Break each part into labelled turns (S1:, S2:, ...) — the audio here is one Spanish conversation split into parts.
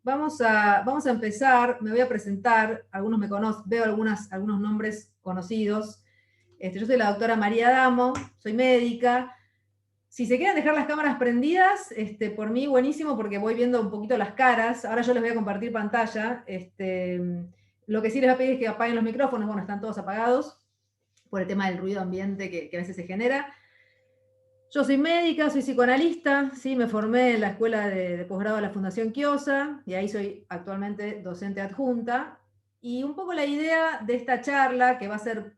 S1: Vamos a empezar, me voy a presentar, algunos me conocen, veo algunos nombres conocidos. Yo soy la doctora María Damo, soy médica. Si se quieren dejar las cámaras prendidas, por mí buenísimo porque voy viendo un poquito las caras. Ahora yo les voy a compartir pantalla. Lo que sí les voy a pedir es que apaguen los micrófonos, bueno, están todos apagados por el tema del ruido ambiente que a veces se genera. Yo soy médica, soy psicoanalista, sí, me formé en la escuela de posgrado de la Fundación Kiosa y ahí soy actualmente docente adjunta. Y un poco la idea de esta charla, que va a ser,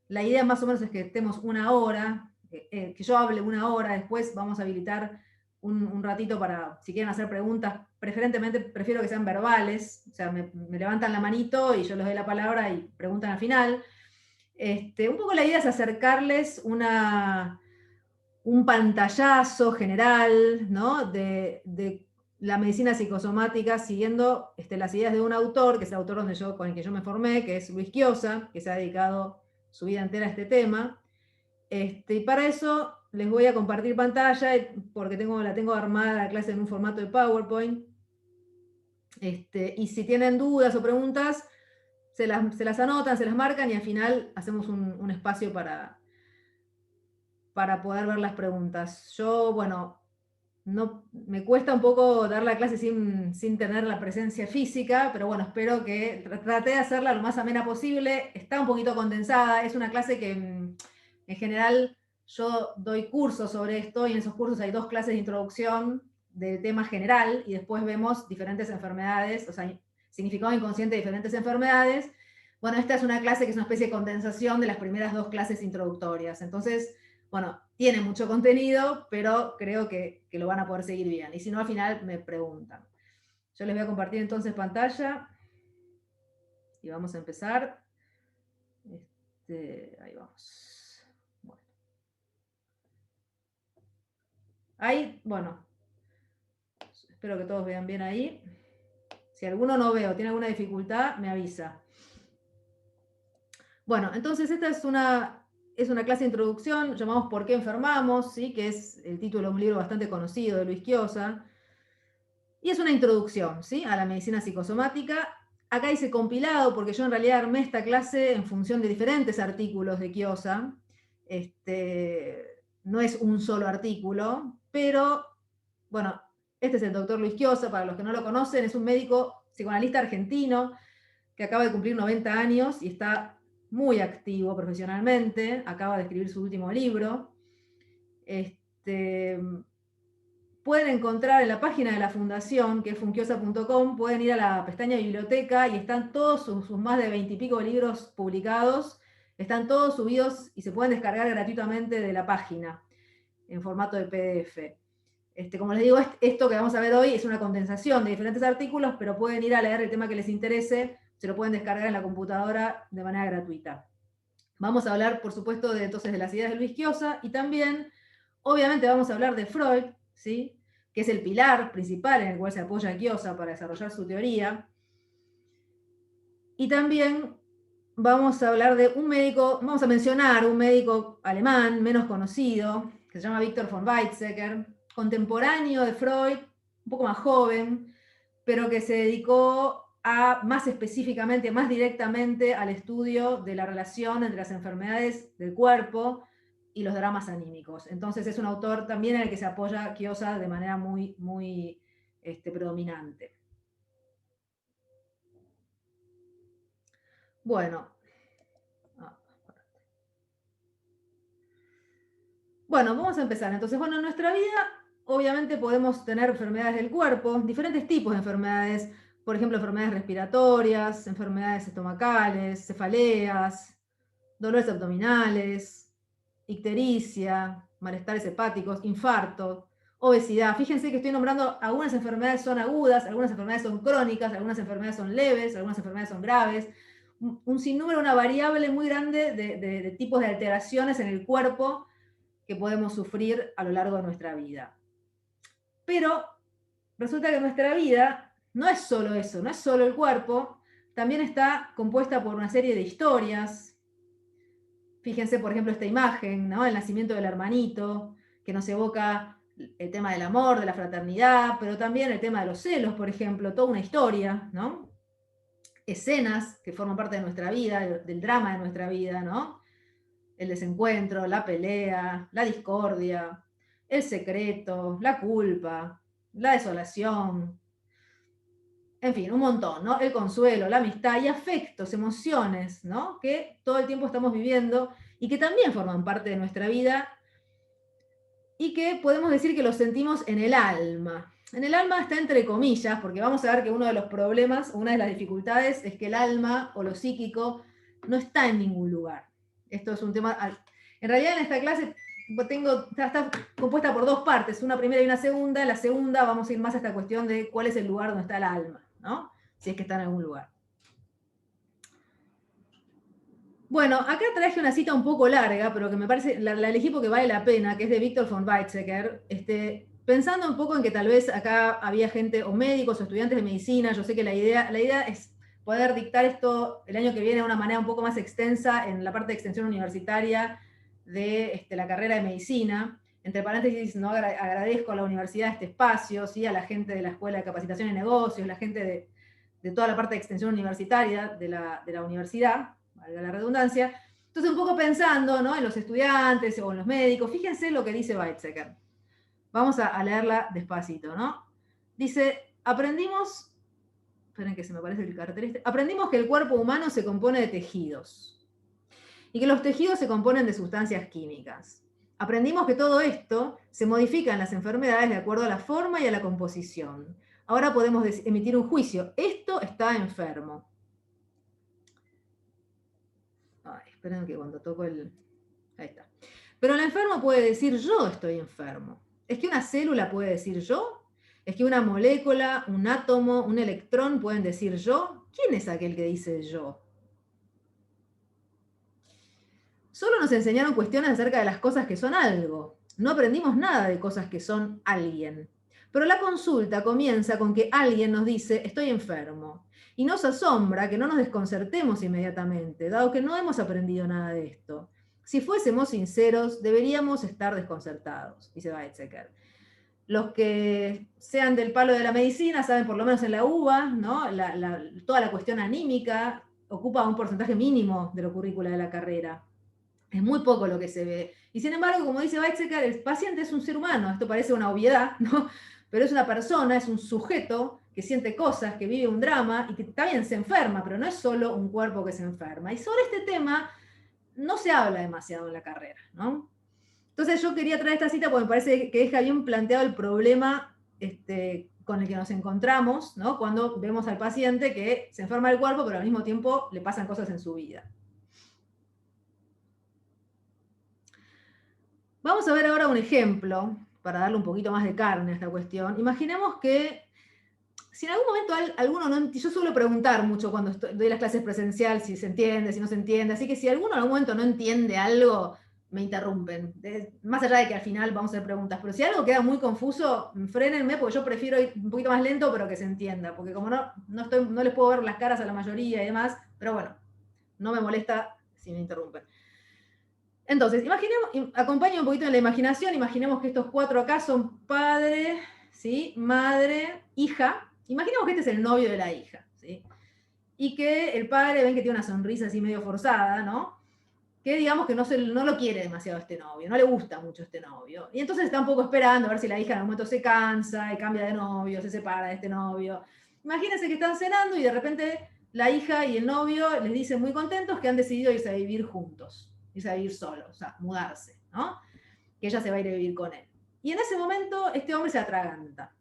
S1: la idea más o menos es que estemos una hora, que yo hable una hora, después vamos a habilitar un ratito para, si quieren hacer preguntas, preferentemente prefiero que sean verbales, o sea, me levantan la manito y yo les doy la palabra y preguntan al final. Un poco la idea es acercarles un pantallazo general, ¿no? de la medicina psicosomática siguiendo las ideas de un autor, que es el autor con el que yo me formé, que es Luis Quiosa, que se ha dedicado su vida entera a este tema. Y para eso les voy a compartir pantalla, porque la tengo armada la clase en un formato de PowerPoint. Y si tienen dudas o preguntas, se las anotan, se las marcan y al final hacemos un espacio para poder ver las preguntas. Yo, bueno, no, me cuesta un poco dar la clase sin tener la presencia física, pero bueno, espero que traté de hacerla lo más amena posible. Está un poquito condensada, es una clase que en general yo doy cursos sobre esto y en esos cursos hay 2 clases de introducción del tema general y después vemos diferentes enfermedades, o sea, significado inconsciente de diferentes enfermedades. Bueno, esta es una clase que es una especie de condensación de las primeras 2 clases introductorias. Entonces, bueno, tiene mucho contenido, pero creo que lo van a poder seguir bien. Y si no, al final me preguntan. Yo les voy a compartir entonces pantalla y vamos a empezar. Ahí vamos. Bueno. Ahí, bueno, espero que todos vean bien ahí. Si alguno no veo, tiene alguna dificultad, me avisa. Bueno, entonces esta es una clase de introducción, llamamos ¿Por qué enfermamos? ¿Sí? Que es el título de un libro bastante conocido de Luis Quiosa. Y es una introducción, ¿sí? A la medicina psicosomática. Acá hice compilado, porque yo en realidad armé esta clase en función de diferentes artículos de Quiosa. No es un solo artículo, pero, bueno, este es el doctor Luis Quiosa, para los que no lo conocen, es un médico psicoanalista argentino que acaba de cumplir 90 años y está muy activo profesionalmente, acaba de escribir su último libro. Pueden encontrar en la página de la fundación, que es funquiosa.com, pueden ir a la pestaña biblioteca y están todos sus más de 20 y pico libros publicados, están todos subidos y se pueden descargar gratuitamente de la página en formato de PDF. Como les digo, esto que vamos a ver hoy es una condensación de diferentes artículos, pero pueden ir a leer el tema que les interese, se lo pueden descargar en la computadora de manera gratuita. Vamos a hablar, por supuesto, entonces de las ideas de Luis Quiosa y también, obviamente, vamos a hablar de Freud, ¿sí? Que es el pilar principal en el cual se apoya Quiosa para desarrollar su teoría. Y también vamos a hablar de un médico, vamos a mencionar un médico alemán menos conocido, que se llama Victor von Weizsäcker, contemporáneo de Freud, un poco más joven, pero que se dedicó más específicamente, más directamente al estudio de la relación entre las enfermedades del cuerpo y los dramas anímicos. Entonces es un autor también en el que se apoya Quiosa de manera muy, muy predominante. Bueno, vamos a empezar. Entonces, en nuestra vida obviamente podemos tener enfermedades del cuerpo, diferentes tipos de enfermedades, por ejemplo, enfermedades respiratorias, enfermedades estomacales, cefaleas, dolores abdominales, ictericia, malestares hepáticos, infarto, obesidad. Fíjense que estoy nombrando, algunas enfermedades son agudas, algunas enfermedades son crónicas, algunas enfermedades son leves, algunas enfermedades son graves. Un sinnúmero, una variable muy grande de tipos de alteraciones en el cuerpo que podemos sufrir a lo largo de nuestra vida. Pero resulta que nuestra vida no es solo eso, no es solo el cuerpo, también está compuesta por una serie de historias. Fíjense, por ejemplo, esta imagen, ¿no? El nacimiento del hermanito, que nos evoca el tema del amor, de la fraternidad, pero también el tema de los celos, por ejemplo, toda una historia, ¿no? Escenas que forman parte de nuestra vida, del drama de nuestra vida, ¿no? El desencuentro, la pelea, la discordia, el secreto, la culpa, la desolación, en fin, un montón, ¿no? El consuelo, la amistad y afectos, emociones, ¿no? Que todo el tiempo estamos viviendo y que también forman parte de nuestra vida y que podemos decir que los sentimos en el alma. En el alma está entre comillas, porque vamos a ver que uno de los problemas, una de las dificultades, es que el alma o lo psíquico no está en ningún lugar. Esto es un tema... En realidad en esta clase está compuesta por dos partes, una primera y una segunda. En la segunda vamos a ir más a esta cuestión de cuál es el lugar donde está el alma, ¿no? Si es que está en algún lugar. Bueno, acá traje una cita un poco larga, pero que me parece, la elegí porque vale la pena, que es de Víctor von Weizsäcker, pensando un poco en que tal vez acá había gente, o médicos, o estudiantes de medicina. Yo sé que la idea es poder dictar esto el año que viene de una manera un poco más extensa en la parte de extensión universitaria de la carrera de medicina. Entre paréntesis, ¿no? Agradezco a la universidad este espacio, ¿sí? A la gente de la Escuela de Capacitación y Negocios, la gente de toda la parte de extensión universitaria de la universidad, valga la redundancia. Entonces, un poco pensando, ¿no? En los estudiantes o en los médicos, fíjense lo que dice Weizsäcker. Vamos a leerla despacito, ¿no? Dice, aprendimos, esperen que se me parece el cartel aprendimos que el cuerpo humano se compone de tejidos y que los tejidos se componen de sustancias químicas. Aprendimos que todo esto se modifica en las enfermedades de acuerdo a la forma y a la composición. Ahora podemos emitir un juicio. Esto está enfermo. Ay, esperen que cuando toco el... Ahí está. Pero el enfermo puede decir yo estoy enfermo. ¿Es que una célula puede decir yo? ¿Es que una molécula, un átomo, un electrón pueden decir yo? ¿Quién es aquel que dice yo? Solo nos enseñaron cuestiones acerca de las cosas que son algo. No aprendimos nada de cosas que son alguien. Pero la consulta comienza con que alguien nos dice estoy enfermo. Y nos asombra que no nos desconcertemos inmediatamente, dado que no hemos aprendido nada de esto. Si fuésemos sinceros, deberíamos estar desconcertados, dice Weizsäcker. Los que sean del palo de la medicina saben, por lo menos en la UBA, ¿no? Toda la cuestión anímica ocupa un porcentaje mínimo de la currícula de la carrera. Es muy poco lo que se ve. Y sin embargo, como dice Weizsäcker, el paciente es un ser humano. Esto parece una obviedad, ¿no? Pero es una persona, es un sujeto que siente cosas, que vive un drama y que también se enferma, pero no es solo un cuerpo que se enferma. Y sobre este tema no se habla demasiado en la carrera, ¿no? Entonces yo quería traer esta cita porque me parece que deja bien planteado el problema con el que nos encontramos, ¿no? Cuando vemos al paciente que se enferma el cuerpo, pero al mismo tiempo le pasan cosas en su vida. Vamos a ver ahora un ejemplo, para darle un poquito más de carne a esta cuestión. Imaginemos que si en algún momento alguno no entiende, yo suelo preguntar mucho cuando doy las clases presencial si se entiende, si no se entiende, así que si alguno en algún momento no entiende algo, me interrumpen. Más allá de que al final vamos a hacer preguntas, pero si algo queda muy confuso, frénenme, porque yo prefiero ir un poquito más lento, pero que se entienda, porque como no les puedo ver las caras a la mayoría y demás, pero bueno, no me molesta si me interrumpen. Entonces, acompañen un poquito en la imaginación, imaginemos que estos cuatro acá son padre, ¿sí? Madre, hija. Imaginemos que este es el novio de la hija, ¿sí? Y que el padre, ven que tiene una sonrisa así medio forzada, ¿no? Que digamos que no lo quiere demasiado este novio, no le gusta mucho este novio. Y entonces está un poco esperando a ver si la hija en algún momento se cansa y cambia de novio, se separa de este novio. Imagínense que están cenando y de repente la hija y el novio les dicen muy contentos que han decidido irse a vivir juntos, irse a vivir solos, o sea, mudarse, ¿no? Que ella se va a ir a vivir con él. Y en ese momento este hombre se atraganta.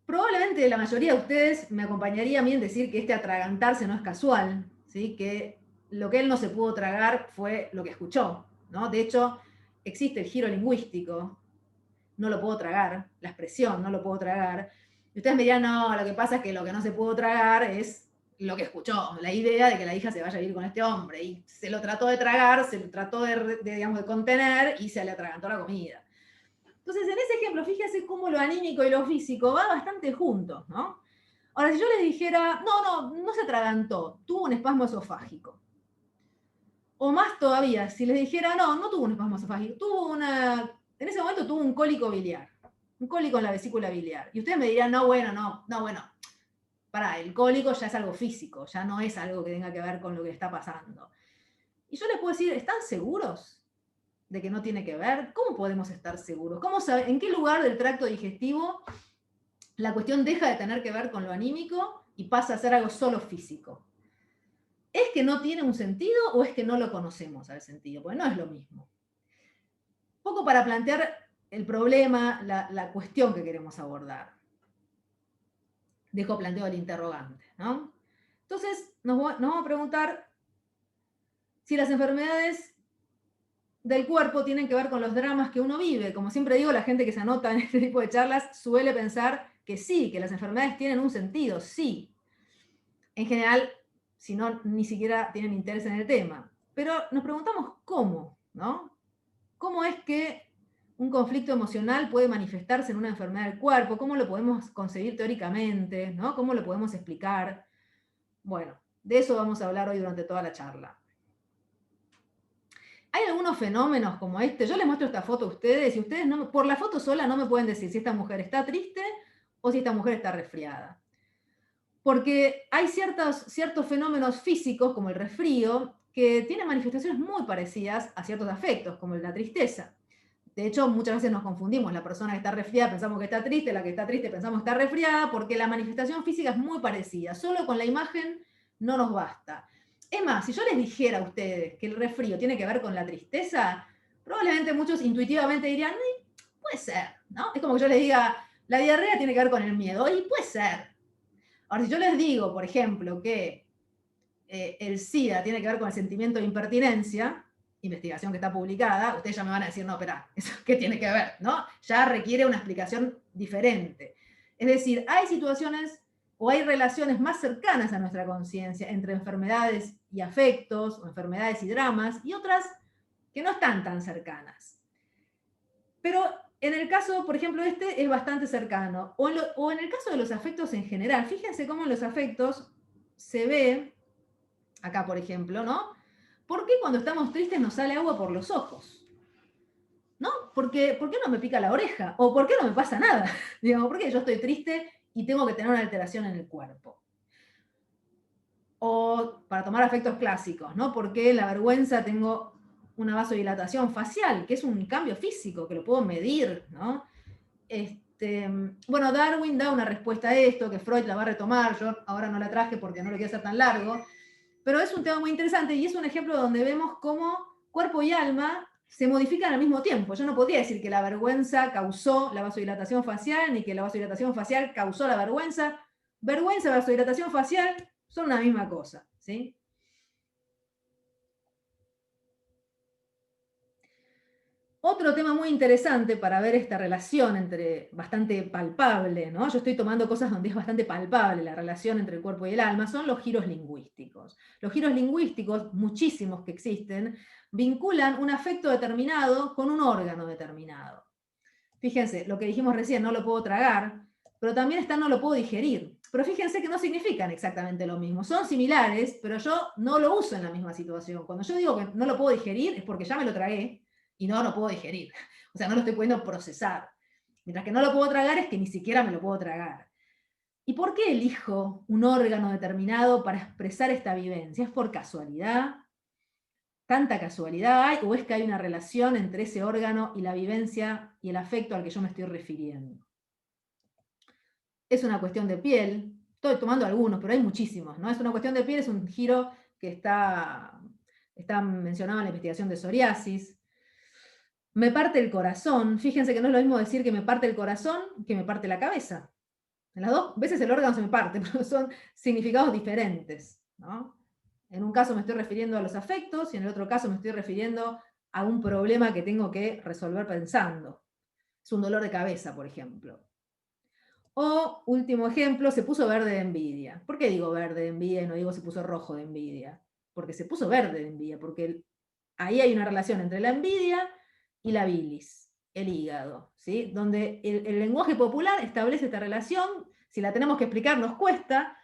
S1: Probablemente la mayoría de ustedes me acompañaría a mí en decir que este atragantarse no es casual, ¿sí? Que lo que él no se pudo tragar fue lo que escuchó, ¿no? De hecho, existe el giro lingüístico, no lo puedo tragar, la expresión no lo puedo tragar. Y ustedes me dirán, no, lo que pasa es que lo que no se pudo tragar es lo que escuchó, la idea de que la hija se vaya a vivir con este hombre. Y se lo trató de tragar, se lo trató digamos, de contener y se le atragantó la comida. Entonces, en ese ejemplo, fíjense cómo lo anímico y lo físico va bastante juntos, ¿no? Ahora, si yo les dijera, no se atragantó, tuvo un espasmo esofágico. O más todavía, si les dijera, no tuvo un espasmo esofágico, tuvo una en ese momento tuvo un cólico biliar, un cólico en la vesícula biliar. Y ustedes me dirán, no, bueno, pará, el cólico ya es algo físico, ya no es algo que tenga que ver con lo que está pasando. Y yo les puedo decir, ¿están seguros de que no tiene que ver? ¿Cómo podemos estar seguros? ¿En qué lugar del tracto digestivo la cuestión deja de tener que ver con lo anímico y pasa a ser algo solo físico? ¿Es que no tiene un sentido o es que no lo conocemos al sentido? Porque no es lo mismo. Un poco para plantear el problema, la cuestión que queremos abordar. Dejo planteado el interrogante, ¿no? Entonces, nos vamos a preguntar si las enfermedades del cuerpo tienen que ver con los dramas que uno vive. Como siempre digo, la gente que se anota en este tipo de charlas suele pensar que sí, que las enfermedades tienen un sentido, sí. En general, si no, ni siquiera tienen interés en el tema. Pero nos preguntamos cómo, ¿no? ¿Cómo es que un conflicto emocional puede manifestarse en una enfermedad del cuerpo? ¿Cómo lo podemos concebir teóricamente? ¿No? ¿Cómo lo podemos explicar? Bueno, de eso vamos a hablar hoy durante toda la charla. Hay algunos fenómenos como este. Yo les muestro esta foto a ustedes y ustedes por la foto sola no me pueden decir si esta mujer está triste o si esta mujer está resfriada. Porque hay ciertos fenómenos físicos, como el resfrío, que tienen manifestaciones muy parecidas a ciertos afectos, como la tristeza. De hecho, muchas veces nos confundimos. La persona que está resfriada pensamos que está triste, la que está triste pensamos que está resfriada, porque la manifestación física es muy parecida. Solo con la imagen no nos basta. Es más, si yo les dijera a ustedes que el resfrío tiene que ver con la tristeza, probablemente muchos intuitivamente dirían, puede ser, ¿no? Es como que yo les diga, la diarrea tiene que ver con el miedo, y puede ser. Ahora, si yo les digo, por ejemplo, que el SIDA tiene que ver con el sentimiento de impertinencia, investigación que está publicada, ustedes ya me van a decir, no, espera, ¿eso qué tiene que ver? ¿No? Ya requiere una explicación diferente. Es decir, hay situaciones o hay relaciones más cercanas a nuestra conciencia entre enfermedades y afectos, o enfermedades y dramas, y otras que no están tan cercanas. Pero en el caso, por ejemplo, este es bastante cercano. O en el caso de los afectos en general, fíjense cómo en los afectos se ve, acá por ejemplo, ¿no? ¿Por qué cuando estamos tristes nos sale agua por los ojos? ¿No? ¿Por qué no me pica la oreja? ¿O por qué no me pasa nada? Digamos, ¿por qué yo estoy triste y tengo que tener una alteración en el cuerpo? O para tomar afectos clásicos, ¿no? ¿Por qué la vergüenza tengo una vasodilatación facial, que es un cambio físico, que lo puedo medir, ¿no? Bueno, Darwin da una respuesta a esto, que Freud la va a retomar, yo ahora no la traje porque no lo quiero hacer tan largo, pero es un tema muy interesante y es un ejemplo donde vemos cómo cuerpo y alma se modifican al mismo tiempo. Yo no podría decir que la vergüenza causó la vasodilatación facial, ni que la vasodilatación facial causó la vergüenza. Vergüenza y vasodilatación facial son una misma cosa, ¿sí? Otro tema muy interesante para ver esta relación bastante palpable, ¿no? Yo estoy tomando cosas donde es bastante palpable la relación entre el cuerpo y el alma, son los giros lingüísticos. Los giros lingüísticos, muchísimos que existen, vinculan un afecto determinado con un órgano determinado. Fíjense, lo que dijimos recién, no lo puedo tragar, pero también está no lo puedo digerir. Pero fíjense que no significan exactamente lo mismo. Son similares, pero yo no lo uso en la misma situación. Cuando yo digo que no lo puedo digerir es porque ya me lo tragué, y no puedo digerir. O sea, no lo estoy pudiendo procesar. Mientras que no lo puedo tragar es que ni siquiera me lo puedo tragar. ¿Y por qué elijo un órgano determinado para expresar esta vivencia? ¿Es por casualidad? ¿Tanta casualidad hay? ¿O es que hay una relación entre ese órgano y la vivencia y el afecto al que yo me estoy refiriendo? Es una cuestión de piel. Estoy tomando algunos, pero hay muchísimos, ¿no? Es una cuestión de piel, es un giro que está mencionado en la investigación de psoriasis. Me parte el corazón. Fíjense que no es lo mismo decir que me parte el corazón que me parte la cabeza. En las dos veces el órgano se me parte, pero son significados diferentes, ¿no? En un caso me estoy refiriendo a los afectos y en el otro caso me estoy refiriendo a un problema que tengo que resolver pensando. Es un dolor de cabeza, por ejemplo. O, último ejemplo, se puso verde de envidia. ¿Por qué digo verde de envidia y no digo se puso rojo de envidia? Porque se puso verde de envidia, porque ahí hay una relación entre la envidia y la bilis, el hígado, ¿sí? Donde el lenguaje popular establece esta relación. Si la tenemos que explicar nos cuesta,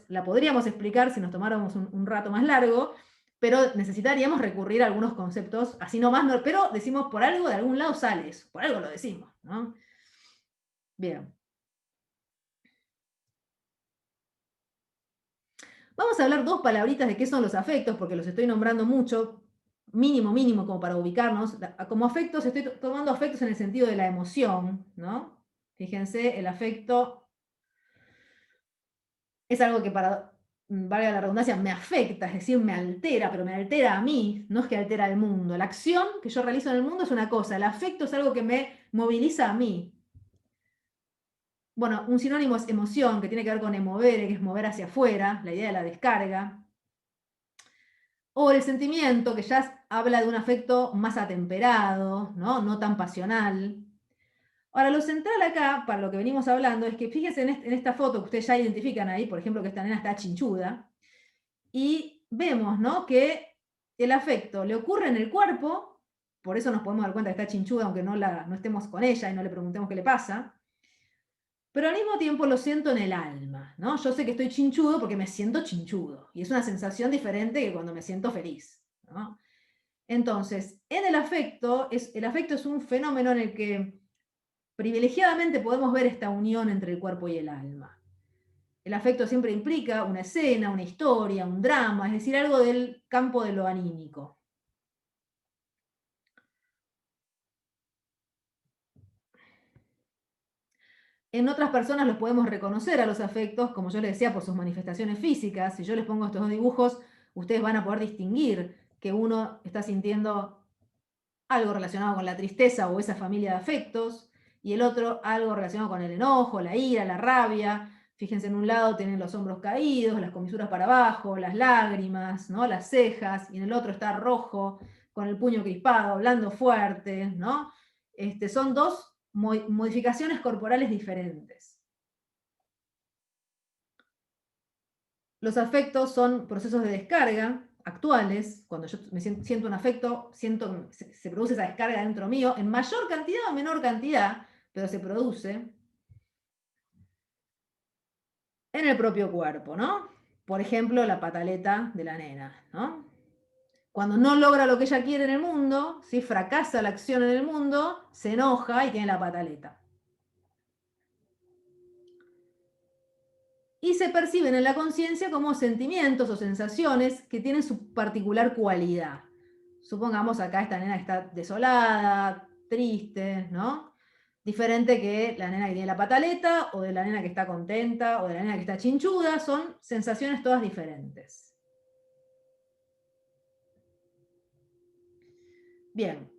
S1: la podríamos explicar si nos tomáramos un rato más largo, pero necesitaríamos recurrir a algunos conceptos, así nomás, no, pero decimos por algo, de algún lado sale eso, por algo lo decimos, ¿no? Bien. Vamos a hablar dos palabritas de qué son los afectos, porque los estoy nombrando mucho, mínimo, mínimo, como para ubicarnos. Como afectos, estoy tomando afectos en el sentido de la emoción, ¿no? Fíjense, el afecto es algo que valga la redundancia, me afecta, es decir, me altera, pero me altera a mí, no es que altera al mundo. La acción que yo realizo en el mundo es una cosa, el afecto es algo que me moviliza a mí. Bueno, un sinónimo es emoción, que tiene que ver con emovere, que es mover hacia afuera, la idea de la descarga. O el sentimiento, que ya habla de un afecto más atemperado, ¿no? No tan pasional. Ahora, lo central acá, para lo que venimos hablando, es que fíjense en esta foto que ustedes ya identifican ahí, por ejemplo, que esta nena está chinchuda, y vemos, ¿no?, que el afecto le ocurre en el cuerpo, por eso nos podemos dar cuenta que está chinchuda, aunque no estemos con ella y no le preguntemos qué le pasa, pero al mismo tiempo lo siento en el alma, ¿no? Yo sé que estoy chinchudo porque me siento chinchudo, y es una sensación diferente que cuando me siento feliz, ¿no? Entonces, en el afecto es un fenómeno en el que privilegiadamente podemos ver esta unión entre el cuerpo y el alma. El afecto siempre implica una escena, una historia, un drama, es decir, algo del campo de lo anímico. En otras personas los podemos reconocer a los afectos, como yo les decía, por sus manifestaciones físicas. Si yo les pongo estos dos dibujos, ustedes van a poder distinguir que uno está sintiendo algo relacionado con la tristeza o esa familia de afectos, y el otro algo relacionado con el enojo, la ira, la rabia. Fíjense, en un lado tienen los hombros caídos, las comisuras para abajo, las lágrimas, ¿no?, las cejas, y en el otro está rojo, con el puño crispado, hablando fuerte, ¿no? Son dos modificaciones corporales diferentes. Los afectos son procesos de descarga actuales. Cuando yo siento un afecto, se produce esa descarga dentro mío, en mayor cantidad o menor cantidad, pero se produce en el propio cuerpo, ¿no? Por ejemplo, la pataleta de la nena, ¿no? Cuando no logra lo que ella quiere en el mundo, si fracasa la acción en el mundo, se enoja y tiene la pataleta. Y se perciben en la conciencia como sentimientos o sensaciones que tienen su particular cualidad. Supongamos acá esta nena que está desolada, triste, ¿no? Diferente que la nena que tiene la pataleta, o de la nena que está contenta, o de la nena que está chinchuda, son sensaciones todas diferentes. Bien.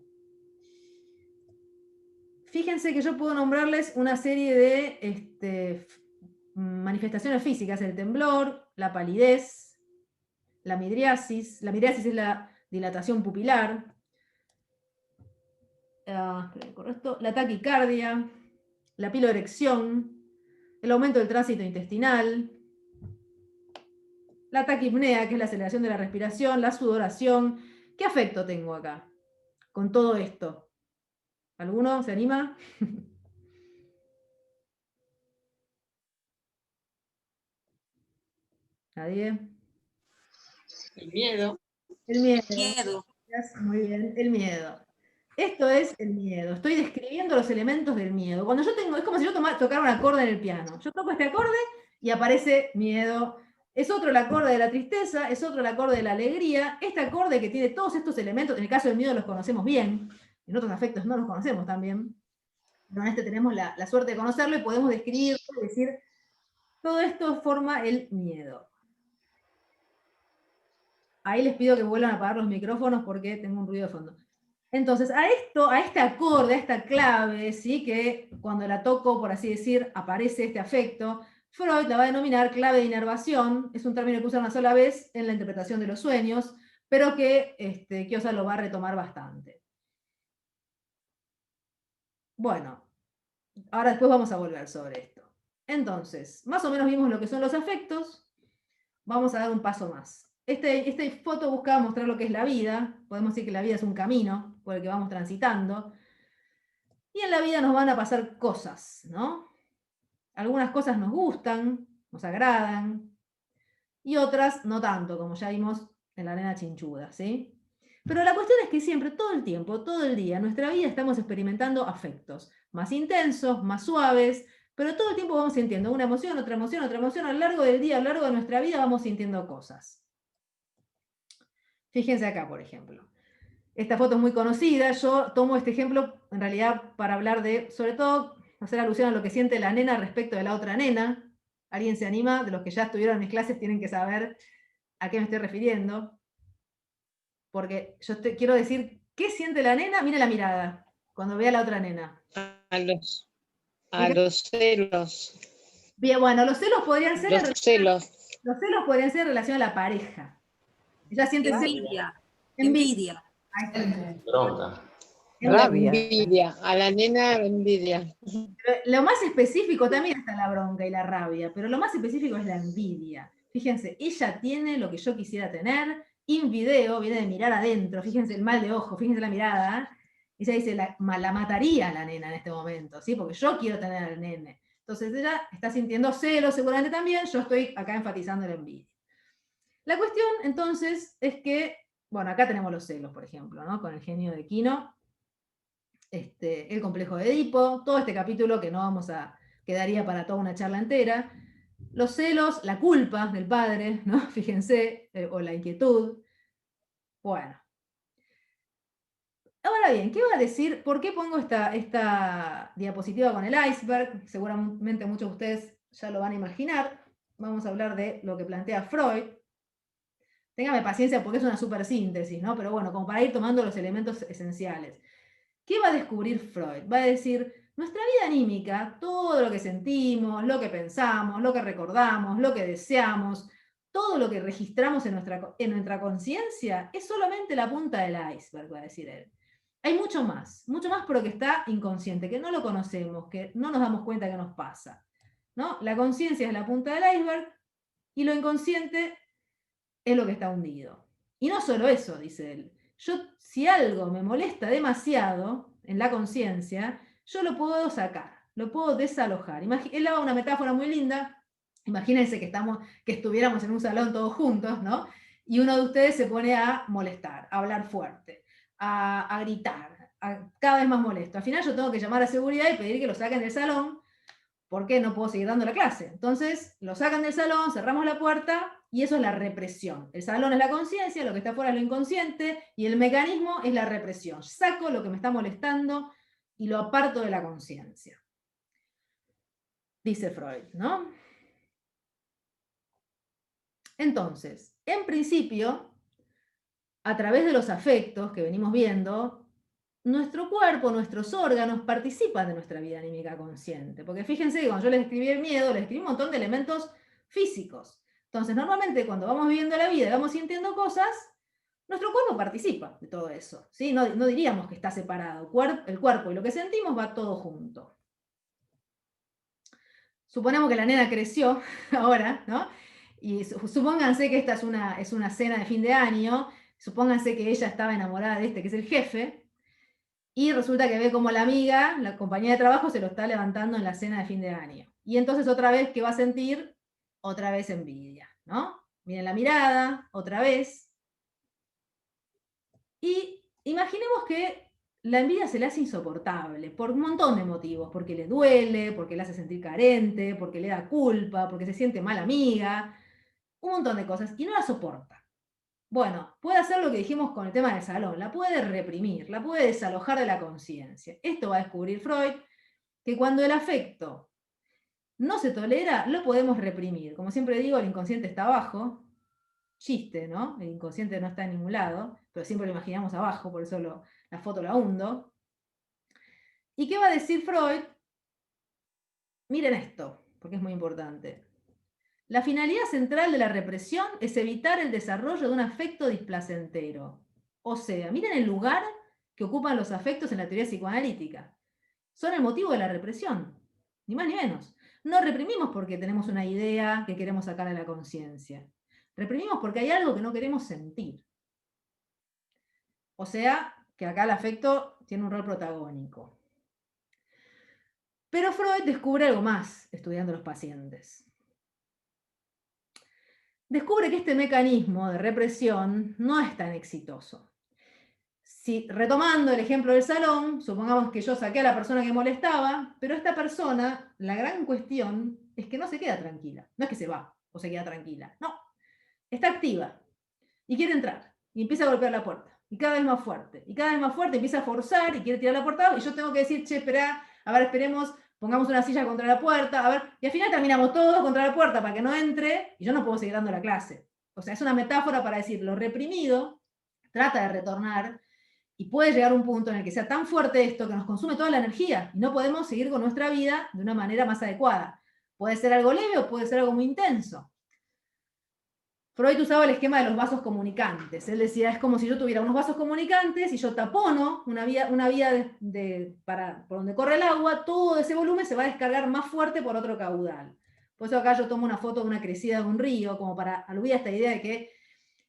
S1: Fíjense que yo puedo nombrarles una serie de manifestaciones físicas: el temblor, la palidez, la midriasis. La midriasis es la dilatación pupilar, la taquicardia, la piloerección, el aumento del tránsito intestinal, la taquipnea, que es la aceleración de la respiración, la sudoración. ¿Qué afecto tengo acá con todo esto? ¿Alguno se anima? ¿Nadie?
S2: El miedo.
S1: El miedo.
S2: Miedo.
S1: Muy bien, el miedo. Esto es el miedo. Estoy describiendo los elementos del miedo. Cuando yo tengo, es como si yo tocara un acorde en el piano. Yo toco este acorde y aparece miedo. Es otro el acorde de la tristeza, es otro el acorde de la alegría. Este acorde que tiene todos estos elementos, en el caso del miedo los conocemos bien, en otros afectos no los conocemos tan bien, pero en este tenemos la suerte de conocerlo y podemos describirlo y decir, todo esto forma el miedo. Ahí les pido que vuelvan a apagar los micrófonos porque tengo un ruido de fondo. Entonces, a este acorde, a esta clave, ¿sí?, que cuando la toco, por así decir, aparece este afecto, Freud la va a denominar clave de inervación. Es un término que usa una sola vez en la interpretación de los sueños, pero que Kiosa lo va a retomar bastante. Bueno, ahora después vamos a volver sobre esto. Entonces, más o menos vimos lo que son los afectos. Vamos a dar un paso más. Esta foto buscaba mostrar lo que es la vida. Podemos decir que la vida es un camino por el que vamos transitando. Y en la vida nos van a pasar cosas, ¿no? Algunas cosas nos gustan, nos agradan, y otras no tanto, como ya vimos en la nena chinchuda, ¿sí? Pero la cuestión es que siempre, todo el tiempo, todo el día, en nuestra vida estamos experimentando afectos, más intensos, más suaves, pero todo el tiempo vamos sintiendo una emoción, otra emoción, otra emoción. A lo largo del día, a lo largo de nuestra vida vamos sintiendo cosas. Fíjense acá, por ejemplo. Esta foto es muy conocida. Yo tomo este ejemplo en realidad para hablar de, sobre todo, hacer alusión a lo que siente la nena respecto de la otra nena. ¿Alguien se anima? De los que ya estuvieron en mis clases tienen que saber a qué me estoy refiriendo. Porque yo quiero decir, ¿qué siente la nena? Mire la mirada cuando ve a la otra nena.
S2: A los celos.
S1: Bien, bueno, los celos podrían ser
S2: Los celos.
S1: en relación a la pareja. Ella siente
S3: Envidia.
S1: envidia.
S3: Envidia.
S1: Ahí está.
S4: Bronca.
S2: La
S5: Rabia.
S2: envidia. A la nena envidia.
S1: Lo más específico también está la bronca y la rabia, pero lo más específico es la envidia. Fíjense, ella tiene lo que yo quisiera tener. In video, viene de mirar adentro. Fíjense el mal de ojo, fíjense la mirada. Ella dice, la mataría a la nena en este momento, ¿sí? Porque yo quiero tener al nene. Entonces ella está sintiendo celos seguramente también. Yo estoy acá enfatizando la envidia. La cuestión, entonces, es que, bueno, acá tenemos los celos, por ejemplo, ¿no? Con el genio de Quino. El complejo de Edipo, todo este capítulo que no vamos a, quedaría para toda una charla entera, los celos, la culpa del padre, ¿no? Fíjense, o la inquietud. Bueno. Ahora bien, ¿qué va a decir? ¿Por qué pongo esta diapositiva con el iceberg? Seguramente muchos de ustedes ya lo van a imaginar. Vamos a hablar de lo que plantea Freud. Téngame paciencia porque es una super síntesis, ¿no? Pero bueno, como para ir tomando los elementos esenciales. ¿Qué va a descubrir Freud? Va a decir, nuestra vida anímica, todo lo que sentimos, lo que pensamos, lo que recordamos, lo que deseamos, todo lo que registramos en nuestra conciencia, es solamente la punta del iceberg, va a decir él. Hay mucho más, pero que está inconsciente, que no lo conocemos, que no nos damos cuenta que nos pasa, ¿no? La conciencia es la punta del iceberg y lo inconsciente es lo que está hundido. Y no solo eso, dice él. Yo, si algo me molesta demasiado en la conciencia, yo lo puedo sacar, lo puedo desalojar. Él daba una metáfora muy linda. Imagínense que estuviéramos en un salón todos juntos, ¿no? Y uno de ustedes se pone a molestar, a hablar fuerte, a gritar, cada vez más molesto. Al final yo tengo que llamar a seguridad y pedir que lo saquen del salón porque no puedo seguir dando la clase. Entonces lo sacan del salón, cerramos la puerta y eso es la represión. El salón es la conciencia, lo que está afuera es lo inconsciente y el mecanismo es la represión. Saco lo que me está molestando y lo aparto de la conciencia. Dice Freud, ¿no? Entonces, en principio, a través de los afectos que venimos viendo, nuestro cuerpo, nuestros órganos participan de nuestra vida anímica consciente. Porque fíjense que cuando yo les escribí el miedo, les escribí un montón de elementos físicos. Entonces, normalmente cuando vamos viviendo la vida y vamos sintiendo cosas, nuestro cuerpo participa de todo eso. ¿Sí? No diríamos que está separado. El cuerpo y lo que sentimos va todo junto. Suponemos que la nena creció ahora, ¿no? Y supónganse que esta es una cena de fin de año. Supónganse que ella estaba enamorada de este, que es el jefe. Y resulta que ve como la amiga, la compañía de trabajo, se lo está levantando en la cena de fin de año. Y entonces otra vez, ¿qué va a sentir? Otra vez envidia, ¿no? Miren la mirada, otra vez. Y imaginemos que la envidia se le hace insoportable por un montón de motivos. Porque le duele, porque le hace sentir carente, porque le da culpa, porque se siente mala amiga. Un montón de cosas. Y no la soporta. Bueno, puede hacer lo que dijimos con el tema del salón, la puede reprimir, la puede desalojar de la conciencia. Esto va a descubrir Freud, que cuando el afecto no se tolera, lo podemos reprimir. Como siempre digo, el inconsciente está abajo. Chiste, ¿no? El inconsciente no está en ningún lado, pero siempre lo imaginamos abajo, por eso la foto la hundo. ¿Y qué va a decir Freud? Miren esto, porque es muy importante. La finalidad central de la represión es evitar el desarrollo de un afecto displacentero. O sea, miren el lugar que ocupan los afectos en la teoría psicoanalítica. Son el motivo de la represión, ni más ni menos. No reprimimos porque tenemos una idea que queremos sacar de la conciencia. Reprimimos porque hay algo que no queremos sentir. O sea, que acá el afecto tiene un rol protagónico. Pero Freud descubre algo más estudiando a los pacientes. descubre que este mecanismo de represión no es tan exitoso. Si, retomando el ejemplo del salón, supongamos que yo saqué a la persona que molestaba, pero esta persona, la gran cuestión es que no se queda tranquila. No es que se va o se queda tranquila. No, está activa y quiere entrar y empieza a golpear la puerta. Y cada vez más fuerte, y cada vez más fuerte, empieza a forzar y quiere tirar la puerta, y yo tengo que decir, che, espera, a ver, esperemos, pongamos una silla contra la puerta, a ver, y al final terminamos todos contra la puerta para que no entre, y yo no puedo seguir dando la clase. O sea, es una metáfora para decir, lo reprimido trata de retornar, y puede llegar a un punto en el que sea tan fuerte esto que nos consume toda la energía, y no podemos seguir con nuestra vida de una manera más adecuada. Puede ser algo leve o puede ser algo muy intenso. Freud usaba el esquema de los vasos comunicantes. Él decía, es como si yo tuviera unos vasos comunicantes y yo tapono una vía por donde corre el agua, todo ese volumen se va a descargar más fuerte por otro caudal. Por eso acá yo tomo una foto de una crecida de un río, como para aludir a esta idea de que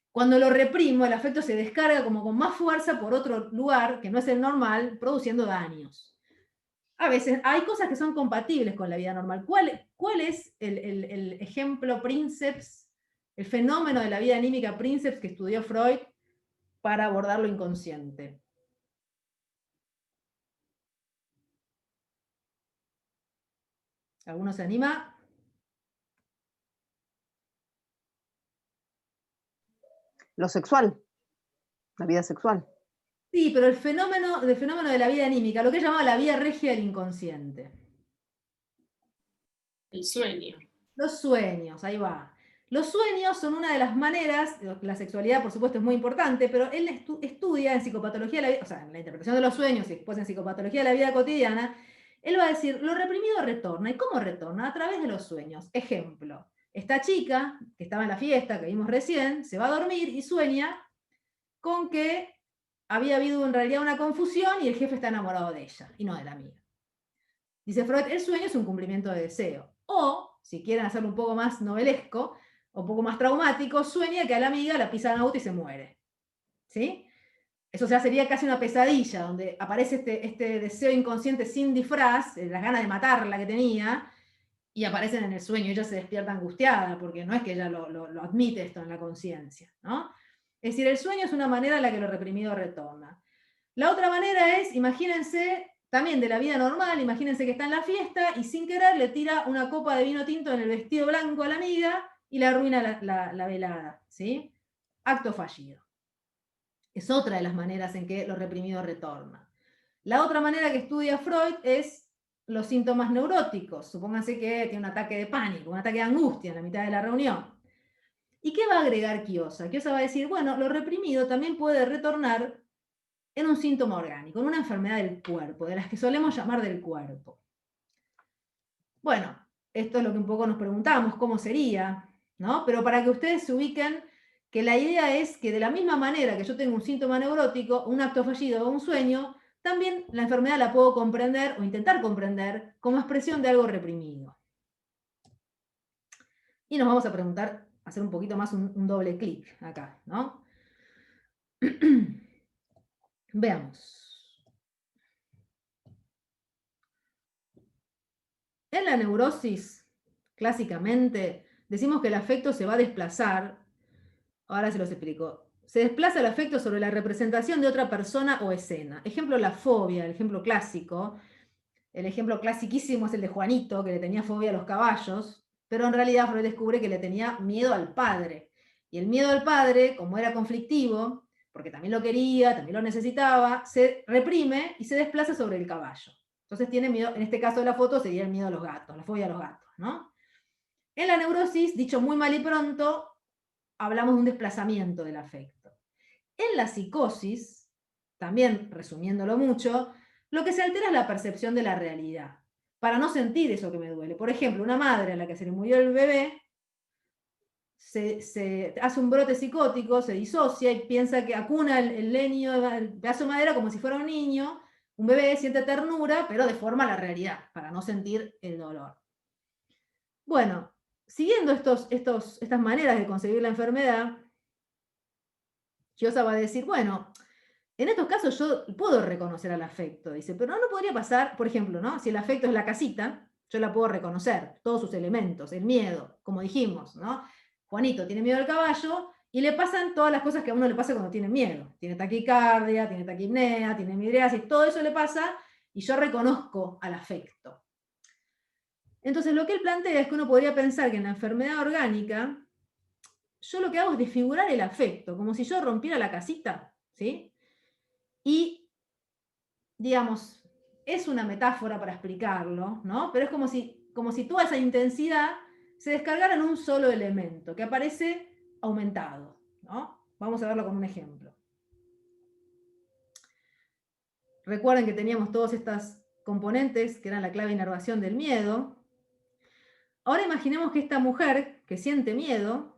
S1: cuando lo reprimo, el afecto se descarga como con más fuerza por otro lugar, que no es el normal, produciendo daños. A veces hay cosas que son compatibles con la vida normal. ¿Cuál es el ejemplo princeps, el fenómeno de la vida anímica princeps que estudió Freud para abordar lo inconsciente? ¿Alguno se anima?
S3: Lo sexual, la vida sexual.
S1: Sí, pero el fenómeno de la vida anímica, lo que llamaba la vía regia del inconsciente.
S4: El sueño.
S1: Los sueños, ahí va. Los sueños son una de las maneras, la sexualidad por supuesto es muy importante, pero él estudia en psicopatología de la vida, o sea, en la interpretación de los sueños y después en psicopatología de la vida cotidiana, él va a decir, lo reprimido retorna. ¿Y cómo retorna? A través de los sueños. Ejemplo, esta chica que estaba en la fiesta, que vimos recién, se va a dormir y sueña con que había habido en realidad una confusión y el jefe está enamorado de ella y no de la amiga. Dice Freud, el sueño es un cumplimiento de deseo. O, si quieren hacerlo un poco más novelesco, o un poco más traumático, sueña que a la amiga la pisan auto y se muere. ¿Sí? Eso ya sería casi una pesadilla, donde aparece este deseo inconsciente sin disfraz, las ganas de matarla que tenía, y aparecen en el sueño, y ella se despierta angustiada, porque no es que ella lo admite esto en la conciencia, ¿no? Es decir, el sueño es una manera en la que lo reprimido retorna. La otra manera es, imagínense, también de la vida normal, imagínense que está en la fiesta y sin querer le tira una copa de vino tinto en el vestido blanco a la amiga y le arruina la velada, ¿sí? Acto fallido. Es otra de las maneras en que lo reprimido retorna. La otra manera que estudia Freud es los síntomas neuróticos. Supónganse que tiene un ataque de pánico, un ataque de angustia en la mitad de la reunión. ¿Y qué va a agregar Chiozza? Chiozza va a decir, bueno, lo reprimido también puede retornar en un síntoma orgánico, en una enfermedad del cuerpo, de las que solemos llamar del cuerpo. Bueno, esto es lo que un poco nos preguntamos, ¿cómo sería? ¿No? Pero para que ustedes se ubiquen, que la idea es que de la misma manera que yo tengo un síntoma neurótico, un acto fallido o un sueño, también la enfermedad la puedo comprender o intentar comprender como expresión de algo reprimido. Y nos vamos a preguntar, hacer un poquito más un doble clic acá, ¿no? Veamos. En la neurosis, clásicamente, decimos que el afecto se va a desplazar. Ahora se los explico. Se desplaza el afecto sobre la representación de otra persona o escena. Ejemplo, la fobia, el ejemplo clásico. El ejemplo clasiquísimo es el de Juanito, que le tenía fobia a los caballos, pero en realidad Freud descubre que le tenía miedo al padre. Y el miedo al padre, como era conflictivo, porque también lo quería, también lo necesitaba, se reprime y se desplaza sobre el caballo. Entonces tiene miedo, en este caso de la foto sería el miedo a los gatos, la fobia a los gatos, ¿no? En la neurosis, dicho muy mal y pronto, hablamos de un desplazamiento del afecto. En la psicosis, también resumiéndolo mucho, lo que se altera es la percepción de la realidad, para no sentir eso que me duele. Por ejemplo, una madre a la que se le murió el bebé, se hace un brote psicótico, se disocia y piensa que acuna el leño, el pedazo de madera como si fuera un niño, un bebé siente ternura, pero deforma la realidad, para no sentir el dolor. Bueno, siguiendo estas maneras de concebir la enfermedad, Chiozza va a decir, bueno, en estos casos yo puedo reconocer al afecto, dice, pero no podría pasar, por ejemplo, ¿no? Si el afecto es la casita, yo la puedo reconocer, todos sus elementos, el miedo, como dijimos, ¿no? Juanito tiene miedo al caballo y le pasan todas las cosas que a uno le pasa cuando tiene miedo. Tiene taquicardia, tiene taquipnea, tiene midriasis, todo eso le pasa y yo reconozco al afecto. Entonces lo que él plantea es que uno podría pensar que en la enfermedad orgánica yo lo que hago es desfigurar el afecto, como si yo rompiera la casita, ¿sí? Y, digamos, es una metáfora para explicarlo, ¿no? Pero es como si toda esa intensidad se descargara en un solo elemento, que aparece aumentado, ¿no? Vamos a verlo con un ejemplo. Recuerden que teníamos todas estas componentes que eran la clave de inervación del miedo. Ahora imaginemos que esta mujer que siente miedo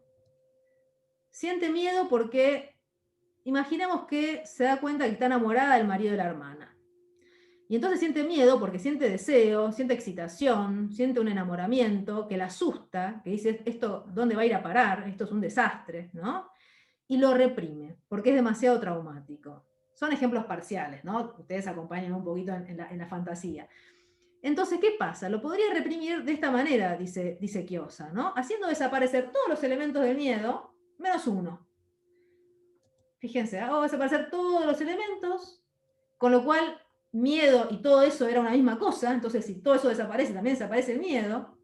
S1: porque imaginemos que se da cuenta que está enamorada del marido de la hermana. Y entonces siente miedo porque siente deseo, siente excitación, siente un enamoramiento que la asusta, que dice, esto, ¿dónde va a ir a parar? Esto es un desastre, ¿no? Y lo reprime, porque es demasiado traumático. Son ejemplos parciales, ¿no? Ustedes acompañan un poquito en la fantasía. Entonces, ¿qué pasa? Lo podría reprimir de esta manera, dice Kiosa, ¿no? Haciendo desaparecer todos los elementos del miedo, menos uno. Fíjense, hago desaparecer todos los elementos, con lo cual miedo y todo eso era una misma cosa, entonces si todo eso desaparece, también desaparece el miedo,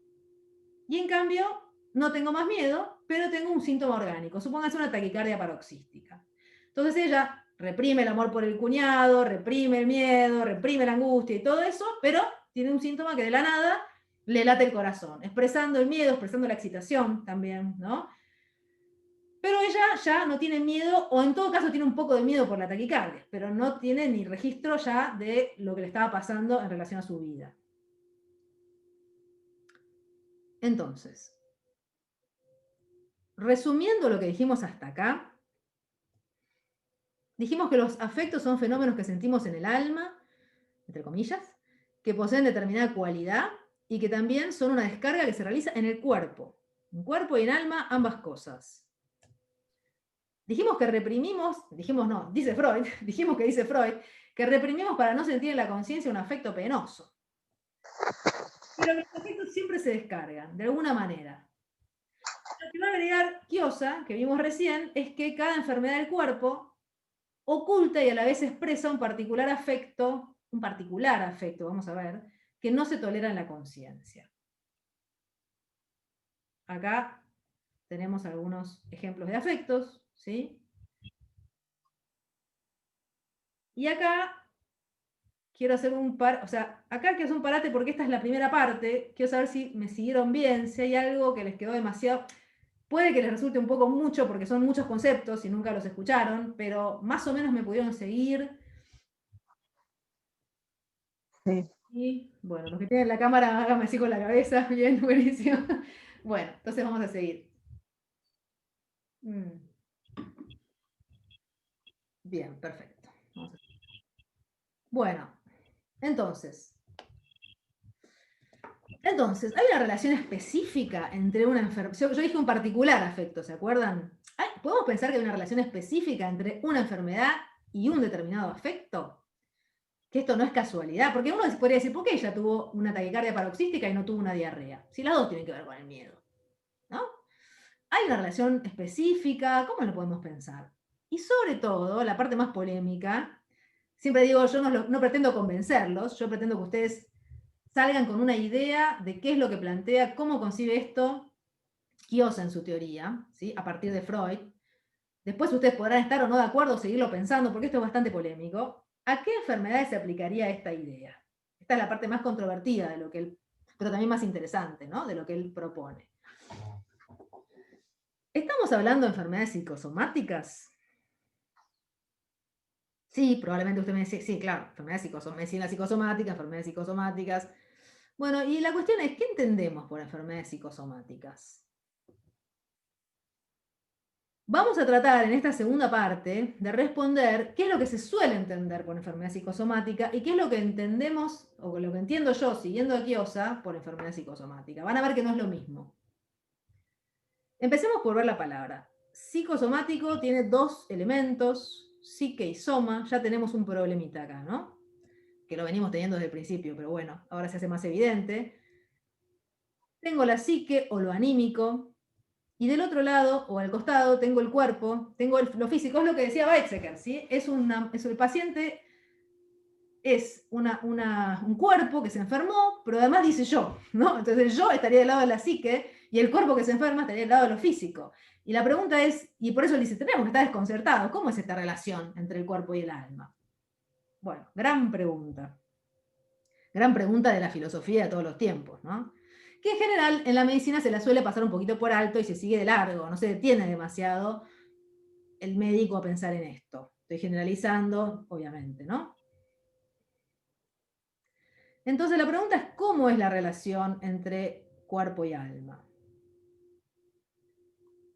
S1: y en cambio no tengo más miedo, pero tengo un síntoma orgánico, supóngase una taquicardia paroxística. Entonces ella reprime el amor por el cuñado, reprime el miedo, reprime la angustia y todo eso, pero tiene un síntoma que de la nada le late el corazón, expresando el miedo, expresando la excitación también, ¿no? Pero ella ya no tiene miedo, o en todo caso tiene un poco de miedo por la taquicardia, pero no tiene ni registro ya de lo que le estaba pasando en relación a su vida. Entonces, resumiendo lo que dijimos hasta acá, dijimos que los afectos son fenómenos que sentimos en el alma, entre comillas, que poseen determinada cualidad y que también son una descarga que se realiza en el cuerpo. En cuerpo y en alma, ambas cosas. Dijimos que reprimimos, dijimos no, dice Freud, dijimos que dice Freud, que reprimimos para no sentir en la conciencia un afecto penoso. Pero los afectos siempre se descargan, de alguna manera. Lo que va a agregar Kiosa, que vimos recién, es que cada enfermedad del cuerpo oculta y a la vez expresa un particular afecto, vamos a ver, que no se tolera en la conciencia. Acá tenemos algunos ejemplos de afectos, ¿sí? Y acá quiero hacer acá quiero hacer un parate porque esta es la primera parte, quiero saber si me siguieron bien, si hay algo que les quedó demasiado, puede que les resulte un poco mucho porque son muchos conceptos y nunca los escucharon, pero más o menos me pudieron seguir.
S3: Sí.
S1: Y bueno, los que tienen la cámara, háganme así con la cabeza, bien, buenísimo. Bueno, entonces vamos a seguir. Bien, perfecto. Bueno, entonces, ¿hay una relación específica entre una enfermedad? Yo dije un particular afecto, ¿se acuerdan? ¿Podemos pensar que hay una relación específica entre una enfermedad y un determinado afecto? Que esto no es casualidad, porque uno podría decir, ¿por qué ella tuvo una taquicardia paroxística y no tuvo una diarrea? Si las dos tienen que ver con el miedo, ¿no? ¿Hay una relación específica? ¿Cómo lo podemos pensar? Y sobre todo, la parte más polémica, siempre digo, yo no pretendo convencerlos, yo pretendo que ustedes salgan con una idea de qué es lo que plantea, cómo concibe esto Kiosa en su teoría, ¿sí? A partir de Freud. Después ustedes podrán estar o no de acuerdo, seguirlo pensando, porque esto es bastante polémico. ¿A qué enfermedades se aplicaría esta idea? Esta es la parte más controvertida de lo que él, pero también más interesante, ¿no? De lo que él propone. ¿Estamos hablando de enfermedades psicosomáticas? Sí, probablemente usted me dice, sí, claro, medicina psicosomática, enfermedades psicosomáticas. Bueno, y la cuestión es, ¿qué entendemos por enfermedades psicosomáticas? Vamos a tratar en esta segunda parte de responder qué es lo que se suele entender por enfermedad psicosomática y qué es lo que entendemos, o lo que entiendo yo, siguiendo a Kiosa, por enfermedad psicosomática. Van a ver que no es lo mismo. Empecemos por ver la palabra. Psicosomático tiene dos elementos, psique y soma. Ya tenemos un problemita acá, ¿no? Que lo venimos teniendo desde el principio, pero bueno, ahora se hace más evidente. Tengo la psique o lo anímico, y del otro lado, o al costado, tengo el cuerpo, tengo lo físico, es lo que decía Weizsäcker, ¿sí? El paciente es un cuerpo que se enfermó, pero además dice yo, ¿no? Entonces el yo estaría del lado de la psique, y el cuerpo que se enferma estaría del lado de lo físico. Y la pregunta es, y por eso él dice, tenemos que estar desconcertados, ¿cómo es esta relación entre el cuerpo y el alma? Bueno, gran pregunta de la filosofía de todos los tiempos, ¿no? Que en general en la medicina se la suele pasar un poquito por alto y se sigue de largo, no se detiene demasiado el médico a pensar en esto. Estoy generalizando, obviamente, ¿no? Entonces la pregunta es, ¿cómo es la relación entre cuerpo y alma?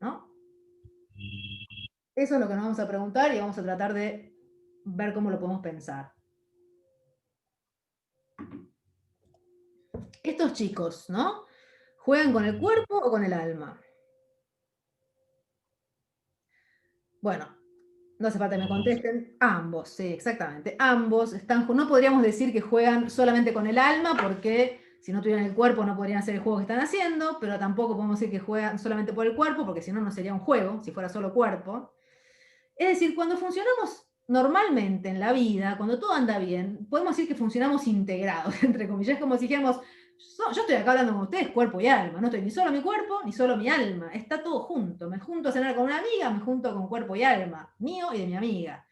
S1: ¿No? Eso es lo que nos vamos a preguntar y vamos a tratar de ver cómo lo podemos pensar. Estos chicos, ¿no? ¿Juegan con el cuerpo o con el alma? Bueno, no hace falta que me contesten. Ambos, sí, exactamente. Ambos están, no podríamos decir que juegan solamente con el alma, porque si no tuvieran el cuerpo no podrían hacer el juego que están haciendo, pero tampoco podemos decir que juegan solamente por el cuerpo, porque si no, no sería un juego, si fuera solo cuerpo. Es decir, cuando funcionamos normalmente en la vida, cuando todo anda bien, podemos decir que funcionamos integrados, entre comillas, como si dijéramos, yo estoy acá hablando con ustedes, cuerpo y alma, no estoy ni solo mi cuerpo, ni solo mi alma, está todo junto, me junto a cenar con una amiga, me junto con cuerpo y alma, mío y de mi amiga.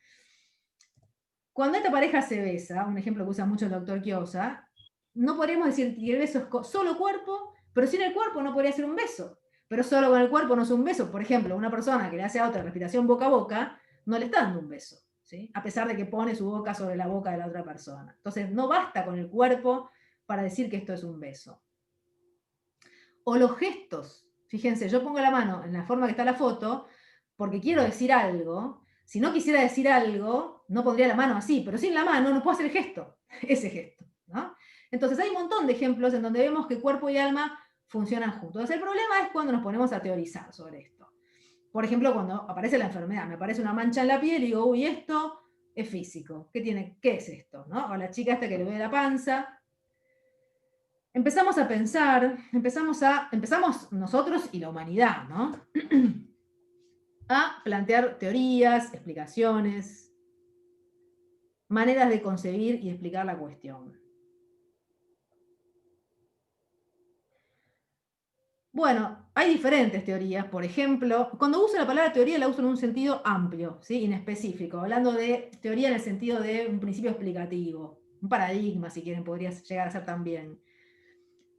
S1: Cuando esta pareja se besa, un ejemplo que usa mucho el doctor Chiosa, no podríamos decir que el beso es solo cuerpo, pero sin el cuerpo no podría ser un beso. Pero solo con el cuerpo no es un beso. Por ejemplo, una persona que le hace a otra respiración boca a boca, no le está dando un beso, ¿sí? A pesar de que pone su boca sobre la boca de la otra persona. Entonces, no basta con el cuerpo para decir que esto es un beso. O los gestos. Fíjense, yo pongo la mano en la forma que está la foto porque quiero decir algo. Si no quisiera decir algo, no pondría la mano así, pero sin la mano no puedo hacer el gesto, ese gesto, ¿no? Entonces hay un montón de ejemplos en donde vemos que cuerpo y alma funcionan juntos. Entonces, el problema es cuando nos ponemos a teorizar sobre esto. Por ejemplo, cuando aparece la enfermedad, me aparece una mancha en la piel y digo, uy, esto es físico. ¿Qué es esto? ¿No? O la chica esta que le duele la panza. Empezamos a pensar, empezamos nosotros y la humanidad, ¿no? A plantear teorías, explicaciones, maneras de concebir y explicar la cuestión. Bueno, hay diferentes teorías. Por ejemplo, cuando uso la palabra teoría la uso en un sentido amplio, ¿sí? Inespecífico, hablando de teoría en el sentido de un principio explicativo, un paradigma, si quieren, podría llegar a ser también.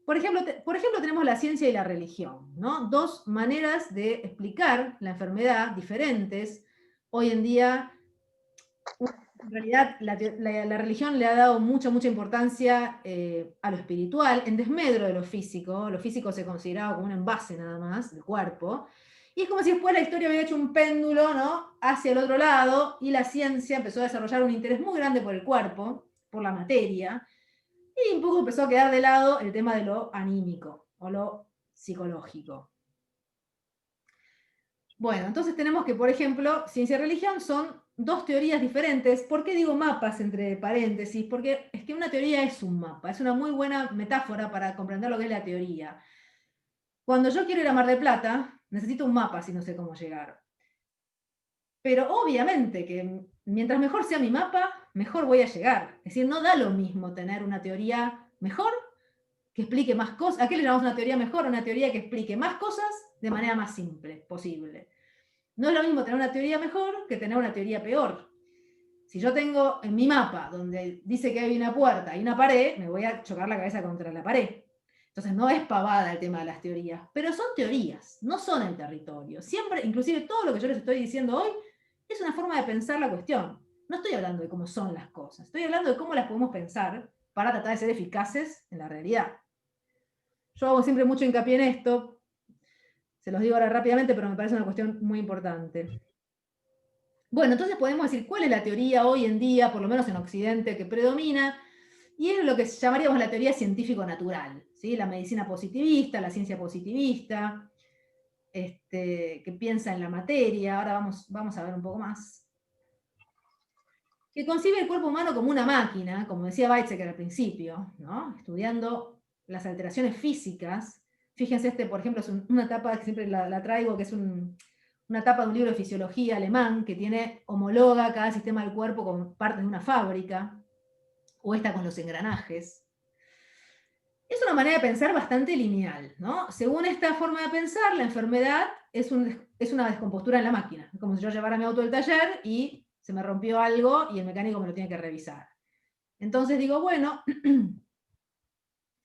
S1: Por ejemplo, tenemos la ciencia y la religión, ¿no? Dos maneras de explicar la enfermedad diferentes. Hoy en día, en realidad, la religión le ha dado mucha importancia a lo espiritual, en desmedro de lo físico. Lo físico se consideraba como un envase nada más, del cuerpo. Y es como si después la historia hubiera hecho un péndulo, ¿no? Hacia el otro lado, y la ciencia empezó a desarrollar un interés muy grande por el cuerpo, por la materia, y un poco empezó a quedar de lado el tema de lo anímico o lo psicológico. Bueno, entonces tenemos que, por ejemplo, ciencia y religión son dos teorías diferentes. ¿Por qué digo mapas entre paréntesis? Porque es que una teoría es un mapa, es una muy buena metáfora para comprender lo que es la teoría. Cuando yo quiero ir a Mar del Plata, necesito un mapa si no sé cómo llegar. Pero obviamente que mientras mejor sea mi mapa, mejor voy a llegar. Es decir, no da lo mismo tener una teoría mejor que explique más cosas. ¿A qué le llamamos una teoría mejor? Una teoría que explique más cosas de manera más simple posible. No es lo mismo tener una teoría mejor que tener una teoría peor. Si yo tengo en mi mapa donde dice que hay una puerta y una pared, me voy a chocar la cabeza contra la pared. Entonces no es pavada el tema de las teorías, pero son teorías, no son el territorio. Siempre, inclusive todo lo que yo les estoy diciendo hoy, es una forma de pensar la cuestión. No estoy hablando de cómo son las cosas, estoy hablando de cómo las podemos pensar para tratar de ser eficaces en la realidad. Yo hago siempre mucho hincapié en esto, se los digo ahora rápidamente, pero me parece una cuestión muy importante. Bueno, entonces podemos decir cuál es la teoría hoy en día, por lo menos en Occidente, que predomina, y es lo que llamaríamos la teoría científico-natural, ¿sí? La medicina positivista, la ciencia positivista, que piensa en la materia. Ahora vamos a ver un poco más. Que concibe el cuerpo humano como una máquina, como decía Weizsäcker al principio, ¿no? Estudiando las alteraciones físicas Fíjense, por ejemplo, es una tapa que siempre la traigo, que es una tapa de un libro de fisiología alemán, que homologa cada sistema del cuerpo con partes de una fábrica, o esta con los engranajes. Es una manera de pensar bastante lineal, ¿no? Según esta forma de pensar, la enfermedad es una descompostura en la máquina. Es como si yo llevara mi auto al taller y se me rompió algo y el mecánico me lo tiene que revisar. Entonces digo, bueno,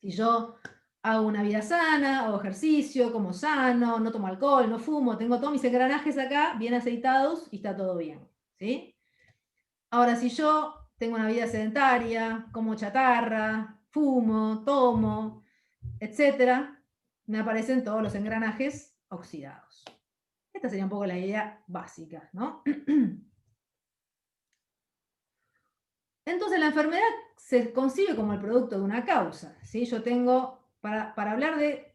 S1: si yo hago una vida sana, hago ejercicio, como sano, no tomo alcohol, no fumo, tengo todos mis engranajes acá bien aceitados y está todo bien, ¿sí? Ahora, si yo tengo una vida sedentaria, como chatarra, fumo, tomo, etcétera, me aparecen todos los engranajes oxidados. Esta sería un poco la idea básica, ¿no? Entonces la enfermedad se concibe como el producto de una causa, ¿sí? Yo tengo, para hablar de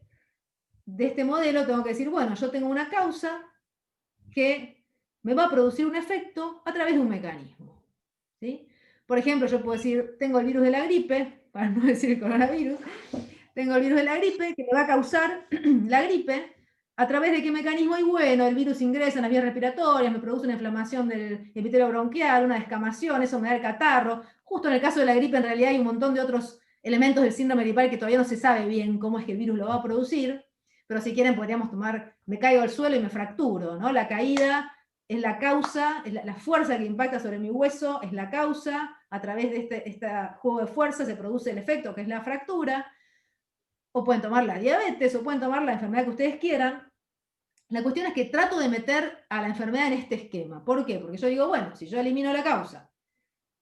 S1: este modelo, tengo que decir, bueno, yo tengo una causa que me va a producir un efecto a través de un mecanismo, ¿sí? Por ejemplo, yo puedo decir, tengo el virus de la gripe, para no decir el coronavirus, tengo el virus de la gripe que me va a causar la gripe, ¿a través de qué mecanismo? Y bueno, el virus ingresa en las vías respiratorias, me produce una inflamación del epitelio bronquial, una descamación, eso me da el catarro. Justo en el caso de la gripe, en realidad hay un montón de otros elementos del síndrome gripal que todavía no se sabe bien cómo es que el virus lo va a producir, pero si quieren podríamos tomar, me caigo al suelo y me fracturo, ¿no? La caída es la causa, es la fuerza que impacta sobre mi hueso, es la causa, a través de este juego de fuerza se produce el efecto, que es la fractura. O pueden tomar la diabetes, o pueden tomar la enfermedad que ustedes quieran. La cuestión es que trato de meter a la enfermedad en este esquema. ¿Por qué? Porque yo digo, bueno, si yo elimino la causa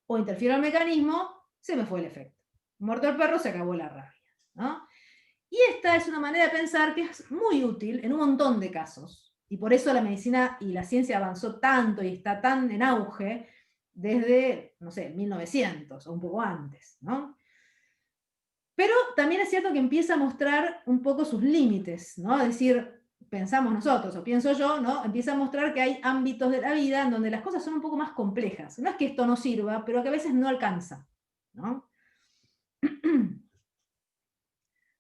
S1: o interfiero el mecanismo, se me fue el efecto. Muerto el perro, se acabó la rabia, ¿no? Y esta es una manera de pensar que es muy útil en un montón de casos. Y por eso la medicina y la ciencia avanzó tanto y está tan en auge desde, no sé, 1900 o un poco antes, ¿no? Pero también es cierto que empieza a mostrar un poco sus límites, ¿no? Es decir, pensamos nosotros, o pienso yo, ¿no? Empieza a mostrar que hay ámbitos de la vida en donde las cosas son un poco más complejas. No es que esto no sirva, pero que a veces no alcanza, ¿no?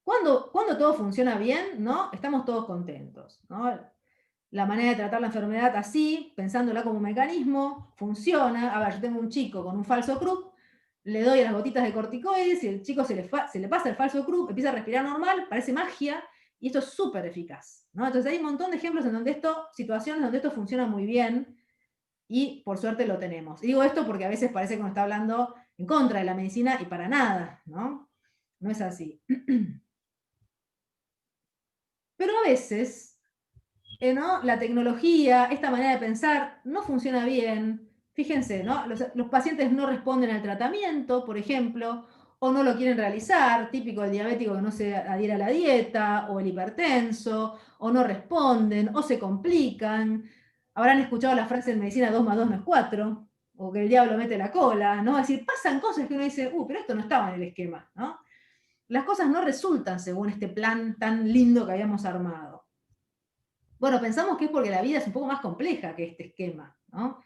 S1: Cuando todo funciona bien, ¿no? Estamos todos contentos, ¿no? La manera de tratar la enfermedad así, pensándola como un mecanismo, funciona. A ver, yo tengo un chico con un falso Krupp, le doy las gotitas de corticoides y el chico se le pasa el falso Krupp, empieza a respirar normal, parece magia, y esto es súper eficaz, ¿no? Entonces hay un montón de ejemplos en donde situaciones donde esto funciona muy bien, y por suerte lo tenemos. Y digo esto porque a veces parece que uno está hablando en contra de la medicina, y para nada, ¿no? No es así. Pero a veces, ¿no? La tecnología, esta manera de pensar, no funciona bien. Fíjense, ¿no? Los pacientes no responden al tratamiento, por ejemplo, o no lo quieren realizar, típico del diabético que no se adhiere a la dieta, o el hipertenso, o no responden, o se complican. Habrán escuchado la frase en medicina 2 más 2 no es 4, o que el diablo mete la cola, ¿no? Es decir, pasan cosas que uno dice, pero esto no estaba en el esquema, ¿no? Las cosas no resultan según este plan tan lindo que habíamos armado. Bueno, pensamos que es porque la vida es un poco más compleja que este esquema, ¿no?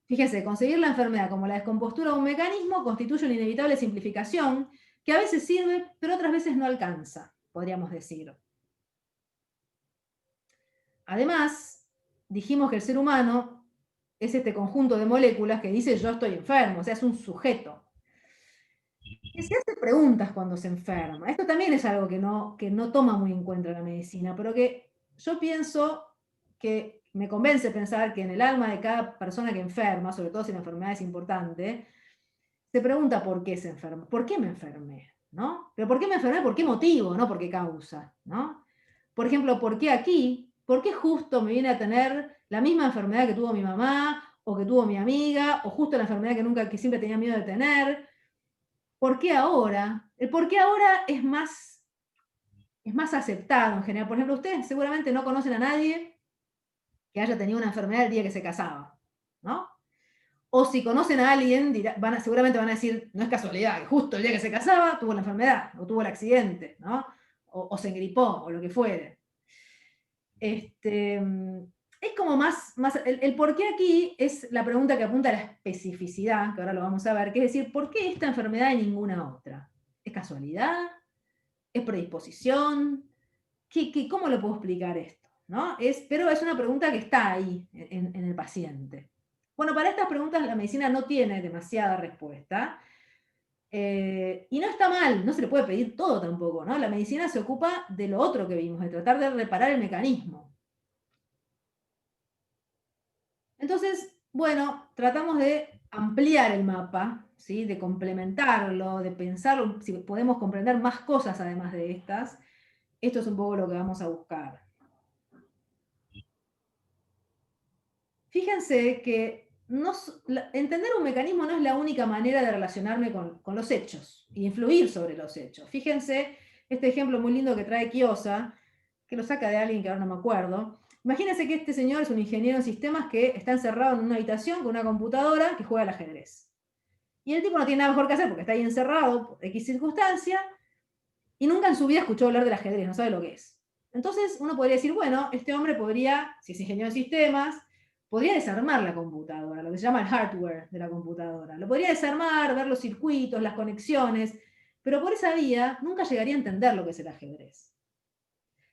S1: Fíjense, conseguir la enfermedad como la descompostura de un mecanismo constituye una inevitable simplificación que a veces sirve, pero otras veces no alcanza, podríamos decir. Además, dijimos que el ser humano es este conjunto de moléculas que dice yo estoy enfermo, o sea, es un sujeto. Que se hace preguntas cuando se enferma. Esto también es algo que no toma muy en cuenta la medicina, pero que yo pienso que me convence pensar que en el alma de cada persona que enferma, sobre todo si la enfermedad es importante, se pregunta por qué se enferma, por qué me enfermé, ¿no? Pero ¿por qué me enfermé? ¿Por qué motivo? No por qué causa, ¿no? Por ejemplo, ¿por qué aquí? ¿Por qué justo me viene a tener la misma enfermedad que tuvo mi mamá, o que tuvo mi amiga, o justo la enfermedad que siempre tenía miedo de tener? ¿Por qué ahora? El por qué ahora es más aceptado en general. Por ejemplo, ustedes seguramente no conocen a nadie que haya tenido una enfermedad el día que se casaba, ¿no? O si conocen a alguien, seguramente van a decir, no es casualidad, que justo el día que se casaba tuvo la enfermedad, o tuvo el accidente, ¿no? O se engripó, o lo que fuere. Es como más el por qué aquí es la pregunta que apunta a la especificidad, que ahora lo vamos a ver, que es decir, ¿por qué esta enfermedad y ninguna otra? ¿Es casualidad? ¿Es predisposición? ¿cómo lo puedo explicar esto? ¿No? Pero es una pregunta que está ahí en el paciente. Bueno, para estas preguntas la medicina no tiene demasiada respuesta. Y no está mal, no se le puede pedir todo tampoco, ¿no? La medicina se ocupa de lo otro que vimos, de tratar de reparar el mecanismo. Entonces, bueno, tratamos de ampliar el mapa, ¿sí? De complementarlo, de pensarlo, si podemos comprender más cosas además de estas. Esto es un poco lo que vamos a buscar. Fíjense que entender un mecanismo no es la única manera de relacionarme con los hechos y influir sobre los hechos. Fíjense este ejemplo muy lindo que trae Quiosa, que lo saca de alguien que ahora no me acuerdo. Imagínense que este señor es un ingeniero en sistemas que está encerrado en una habitación con una computadora que juega al ajedrez. Y el tipo no tiene nada mejor que hacer porque está ahí encerrado por X circunstancia y nunca en su vida escuchó hablar del ajedrez, no sabe lo que es. Entonces uno podría decir, bueno, este hombre podría, si es ingeniero en sistemas, podría desarmar la computadora, lo que se llama el hardware de la computadora. Lo podría desarmar, ver los circuitos, las conexiones, pero por esa vía nunca llegaría a entender lo que es el ajedrez.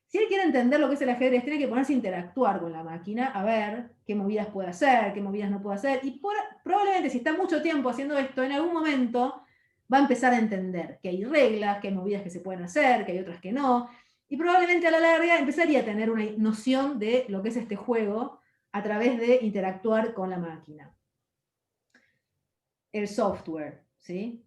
S1: Si él quiere entender lo que es el ajedrez, tiene que ponerse a interactuar con la máquina, a ver qué movidas puede hacer, qué movidas no puede hacer, y probablemente si está mucho tiempo haciendo esto, en algún momento va a empezar a entender que hay reglas, que hay movidas que se pueden hacer, que hay otras que no, y probablemente a la larga empezaría a tener una noción de lo que es este juego a través de interactuar con la máquina. El software, ¿sí?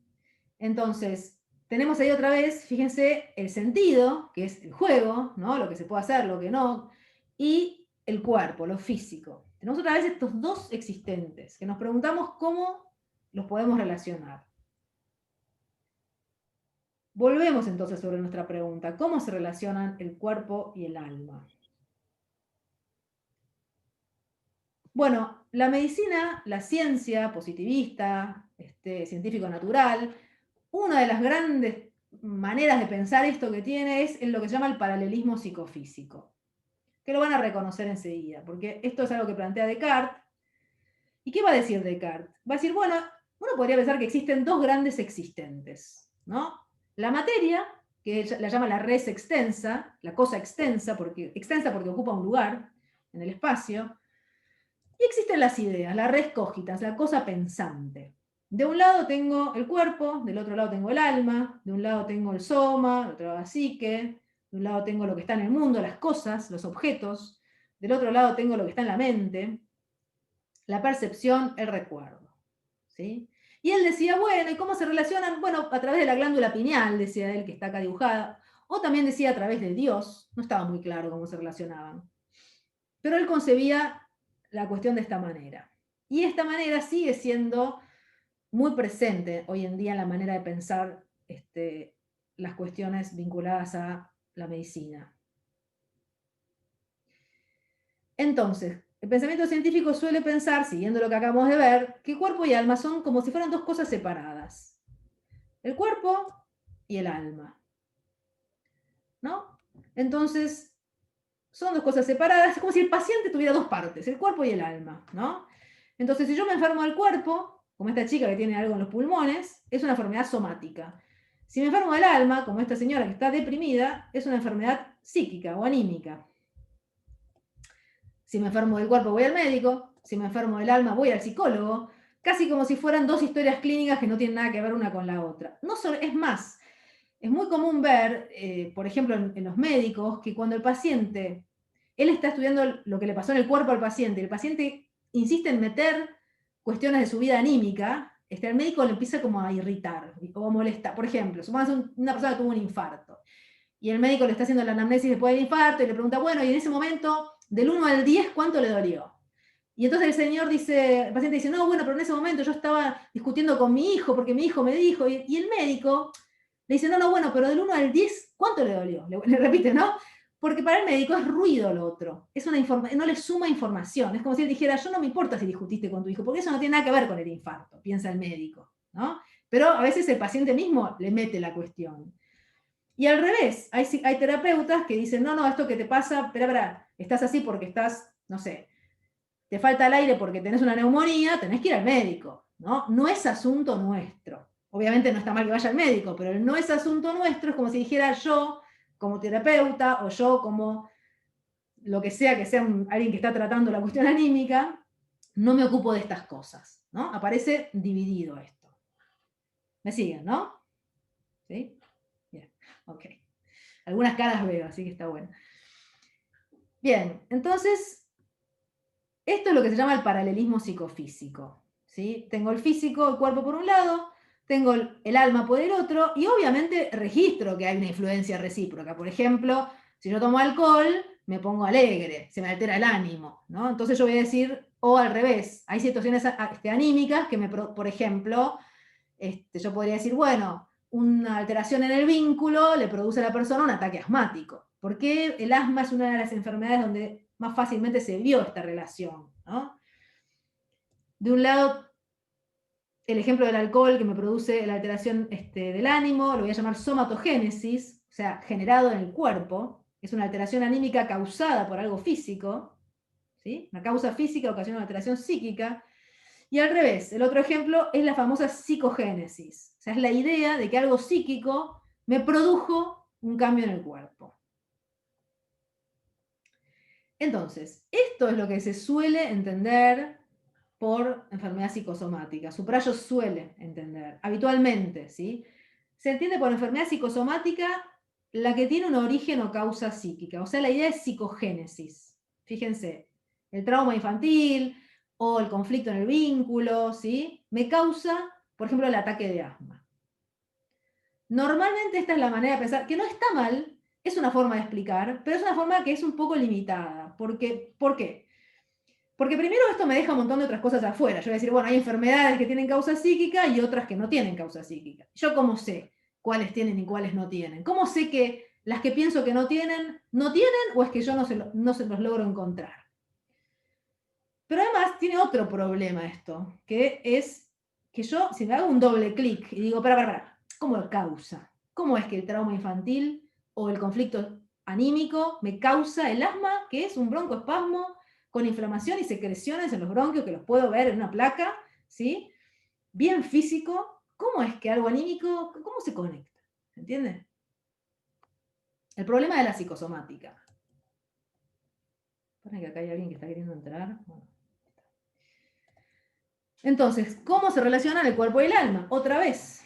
S1: Entonces, tenemos ahí otra vez, fíjense, el sentido, que es el juego, ¿no? Lo que se puede hacer, lo que no, y el cuerpo, lo físico. Tenemos otra vez estos dos existentes, que nos preguntamos cómo los podemos relacionar. Volvemos entonces sobre nuestra pregunta, ¿cómo se relacionan el cuerpo y el alma? Bueno, la medicina, la ciencia positivista, científico-natural, una de las grandes maneras de pensar esto que tiene es en lo que se llama el paralelismo psicofísico, que lo van a reconocer enseguida, porque esto es algo que plantea Descartes. ¿Y qué va a decir Descartes? Va a decir, bueno, uno podría pensar que existen dos grandes existentes, ¿no? La materia, que la llama la res extensa, la cosa extensa porque ocupa un lugar en el espacio, y existen las ideas, la res cogitans, la cosa pensante. De un lado tengo el cuerpo, del otro lado tengo el alma, de un lado tengo el soma, del otro lado la psique, de un lado tengo lo que está en el mundo, las cosas, los objetos, del otro lado tengo lo que está en la mente, la percepción, el recuerdo. ¿Sí? Y él decía, bueno, ¿y cómo se relacionan? Bueno, a través de la glándula pineal, decía él, que está acá dibujada, o también decía a través de Dios, no estaba muy claro cómo se relacionaban. Pero él concebía la cuestión de esta manera. Y esta manera sigue siendo muy presente hoy en día en la manera de pensar las cuestiones vinculadas a la medicina. Entonces, el pensamiento científico suele pensar, siguiendo lo que acabamos de ver, que cuerpo y alma son como si fueran dos cosas separadas. El cuerpo y el alma. ¿No? Entonces, son dos cosas separadas, es como si el paciente tuviera dos partes, el cuerpo y el alma, ¿no? Entonces, si yo me enfermo del cuerpo, como esta chica que tiene algo en los pulmones, es una enfermedad somática. Si me enfermo del alma, como esta señora que está deprimida, es una enfermedad psíquica o anímica. Si me enfermo del cuerpo, voy al médico. Si me enfermo del alma, voy al psicólogo. Casi como si fueran dos historias clínicas que no tienen nada que ver una con la otra. No solo, es más, es muy común ver, por ejemplo, en los médicos, que cuando el paciente, él está estudiando lo que le pasó en el cuerpo al paciente, y el paciente insiste en meter cuestiones de su vida anímica, el médico le empieza como a irritar o a molestar. Por ejemplo, supongamos una persona que tuvo un infarto, y el médico le está haciendo la anamnesis después del infarto, y le pregunta, bueno, y en ese momento, del 1 al 10, ¿cuánto le dolió? Y entonces el paciente dice, no, bueno, pero en ese momento yo estaba discutiendo con mi hijo, porque mi hijo me dijo, y el médico le dice, no, bueno, pero del 1 al 10, ¿cuánto le dolió? Le repite, ¿no? Porque para el médico es ruido lo otro, no le suma información. Es como si él dijera, yo no me importa si discutiste con tu hijo, porque eso no tiene nada que ver con el infarto, piensa el médico, ¿no? Pero a veces el paciente mismo le mete la cuestión. Y al revés, hay terapeutas que dicen, no, esto que te pasa, espera, estás así porque estás, no sé, te falta el aire porque tenés una neumonía, tenés que ir al médico, ¿no? No es asunto nuestro. Obviamente no está mal que vaya al médico, pero el no es asunto nuestro es como si dijera yo, como terapeuta, o yo como lo que sea alguien que está tratando la cuestión anímica, no me ocupo de estas cosas, ¿no? Aparece dividido esto. ¿Me siguen, no? ¿Sí? Bien, ok. Algunas caras veo, así que está bueno. Bien, entonces, esto es lo que se llama el paralelismo psicofísico, ¿sí? Tengo el físico, el cuerpo por un lado, tengo el alma por el otro, y obviamente registro que hay una influencia recíproca. Por ejemplo, si yo tomo alcohol, me pongo alegre, se me altera el ánimo, ¿no? Entonces yo voy a decir, o al revés, hay situaciones anímicas que por ejemplo, yo podría decir, bueno, una alteración en el vínculo le produce a la persona un ataque asmático. ¿Por qué el asma es una de las enfermedades donde más fácilmente se vio esta relación, ¿no? De un lado, el ejemplo del alcohol que me produce la alteración del ánimo, lo voy a llamar somatogénesis, o sea, generado en el cuerpo. Es una alteración anímica causada por algo físico, ¿sí? Una causa física ocasiona una alteración psíquica. Y al revés, el otro ejemplo es la famosa psicogénesis. O sea, es la idea de que algo psíquico me produjo un cambio en el cuerpo. Entonces, esto es lo que se suele entender por enfermedad psicosomática. Subrayo suele entender, habitualmente, ¿sí? Se entiende por enfermedad psicosomática la que tiene un origen o causa psíquica. O sea, la idea es psicogénesis. Fíjense, el trauma infantil o el conflicto en el vínculo, ¿sí? Me causa, por ejemplo, el ataque de asma. Normalmente esta es la manera de pensar, que no está mal, es una forma de explicar, pero es una forma que es un poco limitada. ¿Por qué? Porque primero esto me deja un montón de otras cosas afuera. Yo voy a decir, bueno, hay enfermedades que tienen causa psíquica y otras que no tienen causa psíquica. ¿Yo cómo sé cuáles tienen y cuáles no tienen? ¿Cómo sé que las que pienso que no tienen o es que yo no se los logro encontrar? Pero además tiene otro problema esto, que es que yo, si me hago un doble clic y digo, para, ¿cómo causa? ¿Cómo es que el trauma infantil o el conflicto anímico me causa el asma, que es un broncoespasmo con inflamación y secreciones en los bronquios, que los puedo ver en una placa, ¿sí? Bien físico? ¿Cómo es que algo anímico, cómo se conecta? ¿Entiendes? El problema de la psicosomática. Esperen que acá hay alguien que está queriendo entrar. Bueno. Entonces, ¿cómo se relacionan el cuerpo y el alma? Otra vez,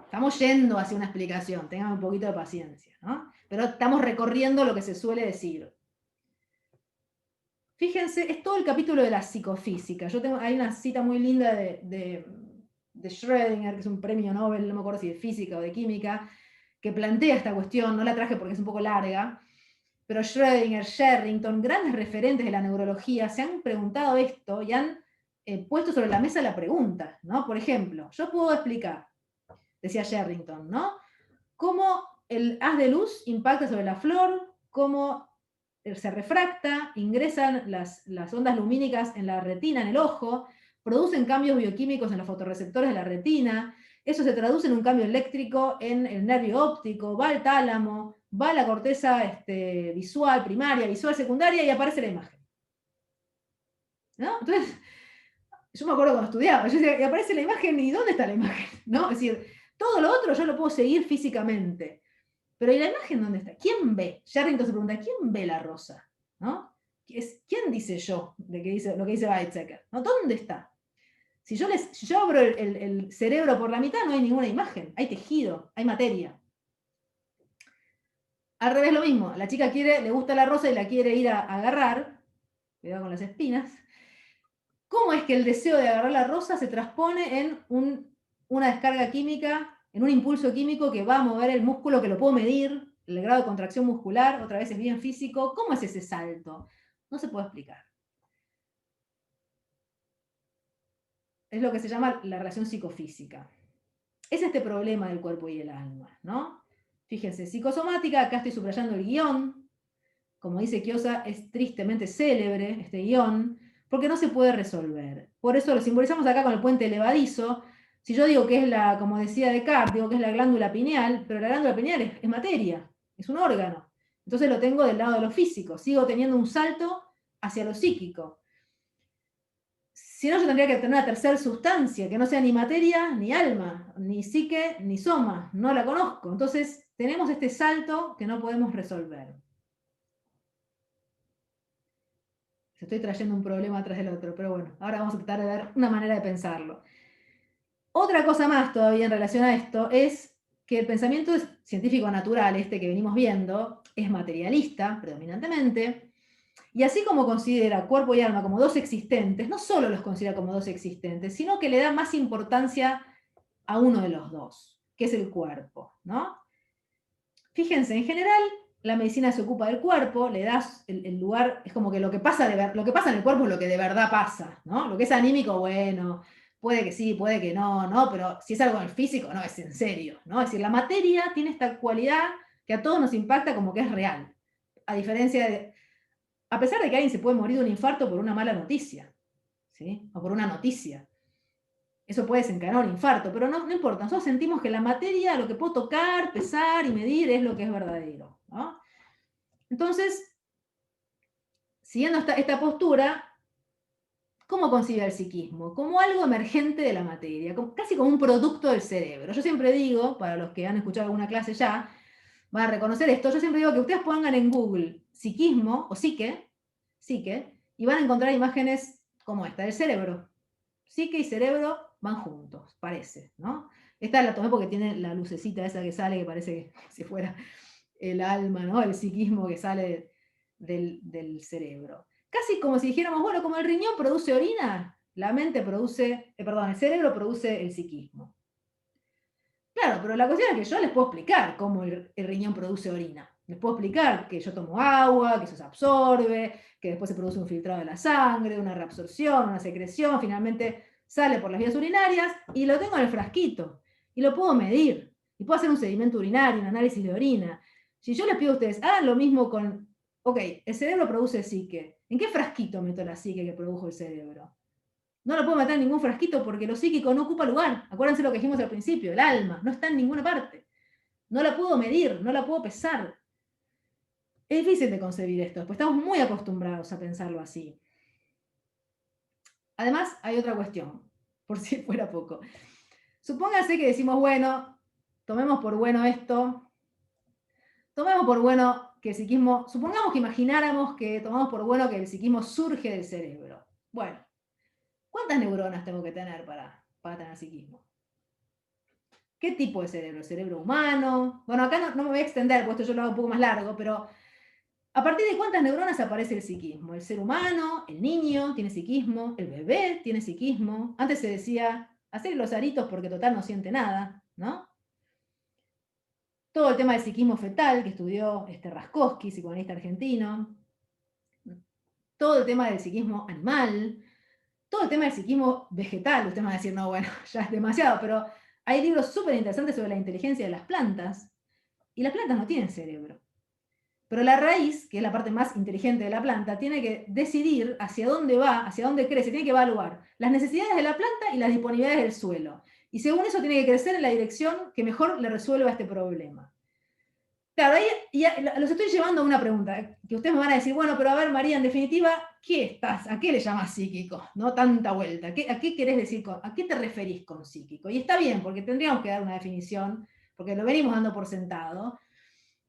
S1: estamos yendo hacia una explicación, tengan un poquito de paciencia, ¿no? Pero estamos recorriendo lo que se suele decir. Fíjense, es todo el capítulo de la psicofísica. Hay una cita muy linda de Schrödinger, que es un premio Nobel, no me acuerdo si de física o de química, que plantea esta cuestión, no la traje porque es un poco larga, pero Schrödinger, Sherrington, grandes referentes de la neurología, se han preguntado esto y han puesto sobre la mesa la pregunta, ¿no? Por ejemplo, yo puedo explicar, decía Sherrington, ¿no? Cómo el haz de luz impacta sobre la flor, cómo se refracta, ingresan las ondas lumínicas en la retina, en el ojo, producen cambios bioquímicos en los fotorreceptores de la retina, eso se traduce en un cambio eléctrico en el nervio óptico, va al tálamo, va a la corteza visual primaria, visual secundaria y aparece la imagen. ¿No? Entonces, yo me acuerdo cuando estudiaba, yo decía, y aparece la imagen, ¿y dónde está la imagen? ¿No? Es decir, todo lo otro yo lo puedo seguir físicamente, pero ¿y la imagen dónde está? ¿Quién ve? Sherrington se pregunta, ¿quién ve la rosa? ¿No? ¿Quién dice yo lo que dice Weizsäcker? ¿No? ¿Dónde está? Si yo abro el cerebro por la mitad, no hay ninguna imagen, hay tejido, hay materia. Al revés lo mismo, la chica le gusta la rosa y la quiere ir a agarrar, cuidado con las espinas. ¿Cómo es que el deseo de agarrar la rosa se transpone en una descarga química, en un impulso químico que va a mover el músculo, que lo puedo medir, el grado de contracción muscular, otra vez es bien físico? ¿Cómo es ese salto? No se puede explicar. Es lo que se llama la relación psicofísica. Es este problema del cuerpo y el alma, ¿no? Fíjense, psicosomática, acá estoy subrayando el guión. Como dice Chiosa, es tristemente célebre este guión, porque no se puede resolver. Por eso lo simbolizamos acá con el puente levadizo. Si yo digo que es como decía Descartes, digo que es la glándula pineal, pero la glándula pineal es materia, es un órgano. Entonces lo tengo del lado de lo físico, sigo teniendo un salto hacia lo psíquico. Si no, yo tendría que tener una tercera sustancia, que no sea ni materia, ni alma, ni psique, ni soma. No la conozco. Entonces, tenemos este salto que no podemos resolver. Estoy trayendo un problema atrás del otro, pero bueno, ahora vamos a tratar de dar una manera de pensarlo. Otra cosa más todavía en relación a esto es que el pensamiento científico natural, este que venimos viendo, es materialista predominantemente, y así como considera cuerpo y alma como dos existentes, no solo los considera como dos existentes, sino que le da más importancia a uno de los dos, que es el cuerpo, ¿no? Fíjense, en general, la medicina se ocupa del cuerpo, le das el lugar, es como que lo que pasa en el cuerpo es lo que de verdad pasa, ¿no? Lo que es anímico, bueno, puede que sí, puede que no, ¿no? Pero si es algo en el físico, no, es en serio, ¿no? Es decir, la materia tiene esta cualidad que a todos nos impacta como que es real. A diferencia de, a pesar de que alguien se puede morir de un infarto por una mala noticia, ¿sí? O por una noticia. Eso puede desencadenar un infarto, pero no importa. Nosotros sentimos que la materia, lo que puedo tocar, pesar y medir, es lo que es verdadero, ¿no? Entonces, siguiendo esta postura, ¿cómo concibe el psiquismo? Como algo emergente de la materia, casi como un producto del cerebro. Yo siempre digo, para los que han escuchado alguna clase ya, van a reconocer esto, yo siempre digo que ustedes pongan en Google psiquismo o psique, y van a encontrar imágenes como esta, del cerebro. Psique y cerebro van juntos, parece, ¿no? Esta la tomé porque tiene la lucecita esa que sale, que parece que si fuera el alma, ¿no? El psiquismo que sale del cerebro. Casi como si dijéramos, bueno, como el riñón produce orina, la mente produce, el cerebro produce el psiquismo. Claro, pero la cuestión es que yo les puedo explicar cómo el riñón produce orina. Les puedo explicar que yo tomo agua, que eso se absorbe, que después se produce un filtrado de la sangre, una reabsorción, una secreción, finalmente sale por las vías urinarias y lo tengo en el frasquito. Y lo puedo medir. Y puedo hacer un sedimento urinario, un análisis de orina. Si yo les pido a ustedes, hagan lo mismo con, ok, el cerebro produce psique. ¿En qué frasquito meto la psique que produjo el cerebro? No lo puedo meter en ningún frasquito porque lo psíquico no ocupa lugar. Acuérdense lo que dijimos al principio, el alma no está en ninguna parte. No la puedo medir, no la puedo pesar. Es difícil de concebir esto, pues estamos muy acostumbrados a pensarlo así. Además, hay otra cuestión, por si fuera poco. Supóngase que decimos, bueno, tomemos por bueno esto, tomemos por bueno que el psiquismo, supongamos que imagináramos que tomamos por bueno que el psiquismo surge del cerebro. Bueno, ¿cuántas neuronas tengo que tener para tener psiquismo? ¿Qué tipo de cerebro? ¿El cerebro humano? Bueno, acá no me voy a extender, porque esto yo lo hago un poco más largo, pero ¿a partir de cuántas neuronas aparece el psiquismo? El ser humano, el niño tiene psiquismo, el bebé tiene psiquismo. Antes se decía, hacer los aritos porque total no siente nada, ¿no? Todo el tema del psiquismo fetal que estudió Raskowski, psicoanalista argentino. Todo el tema del psiquismo animal. Todo el tema del psiquismo vegetal. Usted me va a decir, no, bueno, ya es demasiado, pero hay libros súper interesantes sobre la inteligencia de las plantas. Y las plantas no tienen cerebro. Pero la raíz, que es la parte más inteligente de la planta, tiene que decidir hacia dónde va, hacia dónde crece, tiene que evaluar las necesidades de la planta y las disponibilidades del suelo. Y según eso tiene que crecer en la dirección que mejor le resuelva este problema. Claro, ahí ya los estoy llevando a una pregunta, que ustedes me van a decir, bueno, pero a ver, María, en definitiva, ¿a qué le llamas psíquico? No tanta vuelta. ¿A qué querés decir a qué te referís con psíquico? Y está bien, porque tendríamos que dar una definición, porque lo venimos dando por sentado,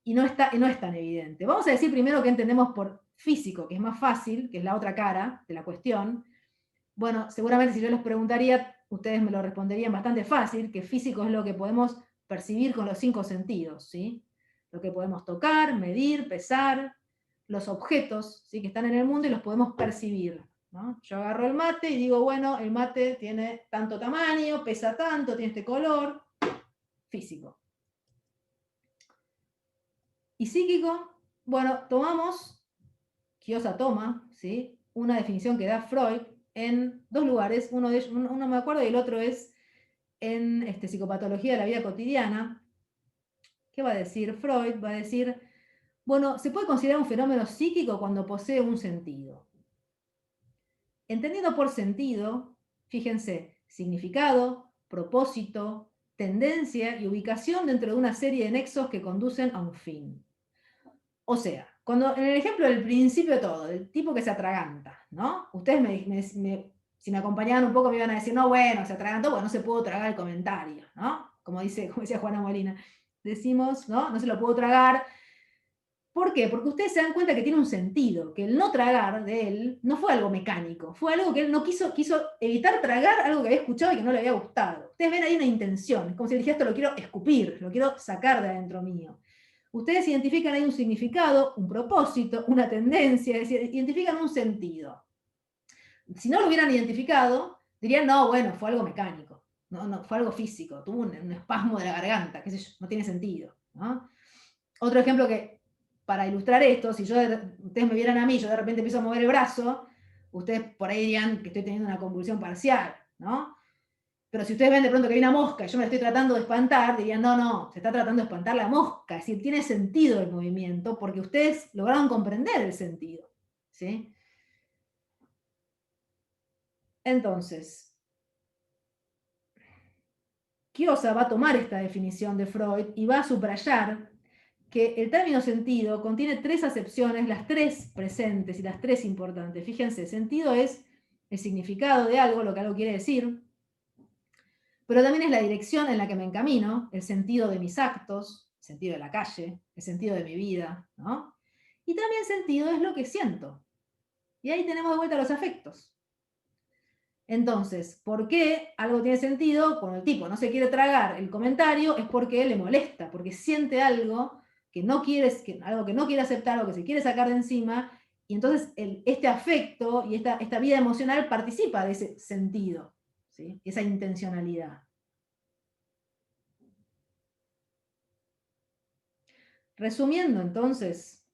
S1: y no es tan evidente. Vamos a decir primero qué entendemos por físico, que es más fácil, que es la otra cara de la cuestión. Bueno, seguramente si yo les preguntaría, ustedes me lo responderían bastante fácil, que físico es lo que podemos percibir con los 5 sentidos, ¿sí? Lo que podemos tocar, medir, pesar, los objetos, ¿sí? Que están en el mundo y los podemos percibir, ¿no? Yo agarro el mate y digo, bueno, el mate tiene tanto tamaño, pesa tanto, tiene este color, físico. Y psíquico, bueno, tomamos, Kiosa toma, ¿sí? Una definición que da Freud en 2 lugares, uno me acuerdo y el otro es en Psicopatología de la vida cotidiana. ¿Qué va a decir Freud? Va a decir, bueno, se puede considerar un fenómeno psíquico cuando posee un sentido. Entendido por sentido, fíjense, significado, propósito, tendencia y ubicación dentro de una serie de nexos que conducen a un fin. O sea, cuando en el ejemplo del principio de todo, del tipo que se atraganta, ¿no? Ustedes si me acompañaban un poco me iban a decir, no, bueno, se atragantó, bueno, no se pudo tragar el comentario, ¿no? Como decía Juana Molina. decimos, ¿no? No se lo puedo tragar. ¿Por qué? Porque ustedes se dan cuenta que tiene un sentido, que el no tragar de él no fue algo mecánico, fue algo que él no quiso evitar tragar algo que había escuchado y que no le había gustado. Ustedes ven ahí una intención, es como si él dijera, esto lo quiero escupir, lo quiero sacar de adentro mío. Ustedes identifican ahí un significado, un propósito, una tendencia, es decir, identifican un sentido. Si no lo hubieran identificado, dirían, no, bueno, fue algo mecánico, no, fue algo físico, tuvo un espasmo de la garganta, qué sé yo, no tiene sentido, ¿no? Otro ejemplo que, para ilustrar esto, si ustedes me vieran a mí, yo de repente empiezo a mover el brazo, ustedes por ahí dirían que estoy teniendo una convulsión parcial, ¿no? Pero si ustedes ven de pronto que hay una mosca y yo me la estoy tratando de espantar, dirían, no, se está tratando de espantar la mosca. Es decir, tiene sentido el movimiento porque ustedes lograron comprender el sentido, ¿sí? Entonces, Chiozza va a tomar esta definición de Freud y va a subrayar que el término sentido contiene tres acepciones, las tres presentes y las tres importantes. Fíjense, sentido es el significado de algo, lo que algo quiere decir, pero también es la dirección en la que me encamino, el sentido de mis actos, el sentido de la calle, el sentido de mi vida, ¿no? Y también sentido es lo que siento. Y ahí tenemos de vuelta los afectos. Entonces, ¿por qué algo tiene sentido? Cuando el tipo no se quiere tragar el comentario es porque le molesta, porque siente algo que no quiere, algo que no quiere aceptar o que se quiere sacar de encima, y entonces este afecto y esta vida emocional participa de ese sentido, ¿sí? Esa intencionalidad. Resumiendo, entonces,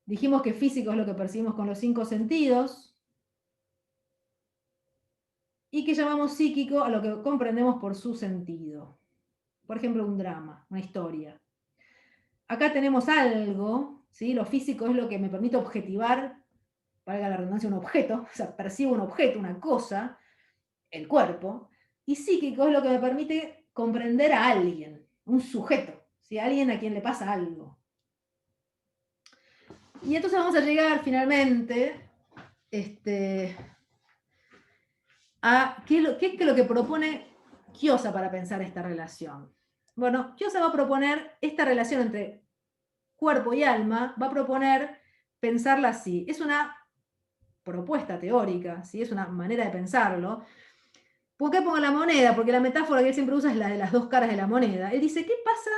S1: dijimos que físico es lo que percibimos con los 5 sentidos, y que llamamos psíquico a lo que comprendemos por su sentido. Por ejemplo, un drama, una historia. Acá tenemos algo, ¿sí? Lo físico es lo que me permite objetivar, valga la redundancia, un objeto, o sea, percibo un objeto, una cosa, el cuerpo, y psíquico es lo que me permite comprender a alguien, un sujeto, ¿sí? Alguien a quien le pasa algo. Y entonces vamos a llegar finalmente a qué es lo que propone Chiozza para pensar esta relación. Bueno, Chiozza va a proponer esta relación entre cuerpo y alma, va a proponer pensarla así. Es una propuesta teórica, ¿sí? Es una manera de pensarlo. ¿Por qué pongo la moneda? Porque la metáfora que él siempre usa es la de las dos caras de la moneda. Él dice, ¿qué pasa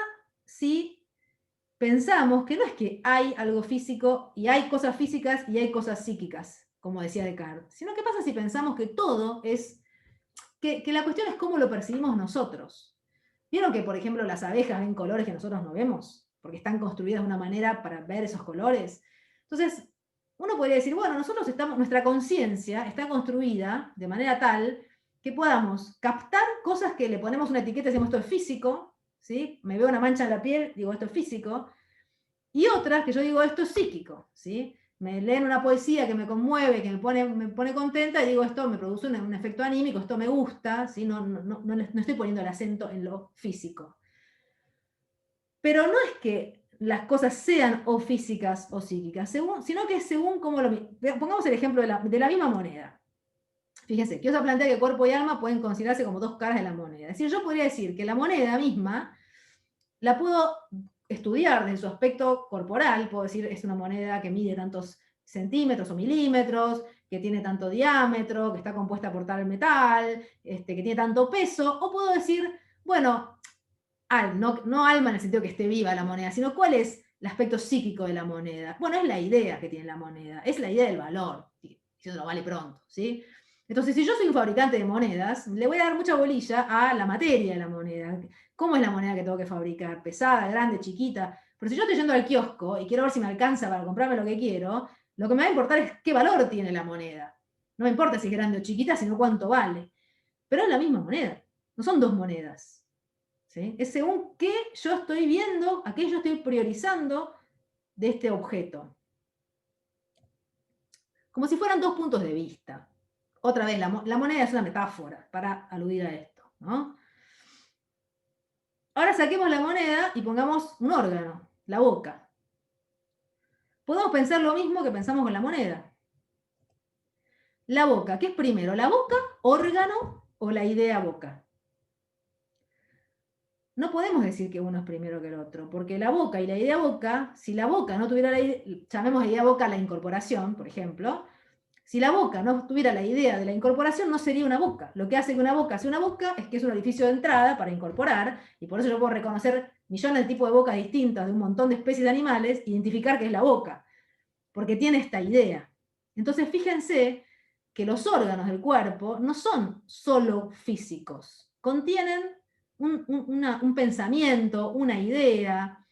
S1: si pensamos que no es que hay algo físico y hay cosas físicas y hay cosas psíquicas, como decía Descartes, sino qué pasa si pensamos que todo es, que la cuestión es cómo lo percibimos nosotros? ¿Vieron que, por ejemplo, las abejas ven colores que nosotros no vemos? Porque están construidas de una manera para ver esos colores. Entonces, uno podría decir, bueno, nuestra conciencia está construida de manera tal que podamos captar cosas que le ponemos una etiqueta y decimos esto es físico, ¿sí? Me veo una mancha en la piel, digo esto es físico, y otras que yo digo esto es psíquico, ¿sí? Me leen una poesía que me conmueve, que me pone contenta, y digo esto me produce un efecto anímico, esto me gusta, ¿sí? No estoy poniendo el acento en lo físico. Pero no es que las cosas sean o físicas o psíquicas, sino que según cómo lo... Pongamos el ejemplo de la misma moneda. Fíjense, Chiozza plantea que cuerpo y alma pueden considerarse como dos caras de la moneda. Es decir, yo podría decir que la moneda misma la puedo estudiar desde su aspecto corporal, puedo decir es una moneda que mide tantos centímetros o milímetros, que tiene tanto diámetro, que está compuesta por tal metal, que tiene tanto peso, o puedo decir, bueno, no alma en el sentido que esté viva la moneda, sino cuál es el aspecto psíquico de la moneda. Bueno, es la idea que tiene la moneda, es la idea del valor, si lo vale pronto, ¿sí? Entonces, si yo soy un fabricante de monedas, le voy a dar mucha bolilla a la materia de la moneda. ¿Cómo es la moneda que tengo que fabricar? ¿Pesada, grande, chiquita? Pero si yo estoy yendo al kiosco y quiero ver si me alcanza para comprarme lo que quiero, lo que me va a importar es qué valor tiene la moneda. No me importa si es grande o chiquita, sino cuánto vale. Pero es la misma moneda, no son dos monedas. ¿Sí? Es según qué yo estoy viendo, a qué yo estoy priorizando de este objeto. Como si fueran dos puntos de vista. Otra vez, la moneda es una metáfora para aludir a esto, ¿no? Ahora saquemos la moneda y pongamos un órgano, la boca. Podemos pensar lo mismo que pensamos con la moneda. La boca, ¿qué es primero? ¿La boca, órgano o la idea boca? no podemos decir que uno es primero que el otro, porque la boca y la idea boca, si la boca no tuviera llamemos idea boca la incorporación, por ejemplo, si la boca no tuviera la idea de la incorporación, no sería una boca. Lo que hace que una boca sea una boca es que es un orificio de entrada para incorporar, y por eso yo puedo reconocer millones de tipos de bocas distintas de un montón de especies de animales, identificar que es la boca, porque tiene esta idea. Entonces, fíjense que los órganos del cuerpo no son solo físicos, contienen un pensamiento, una idea,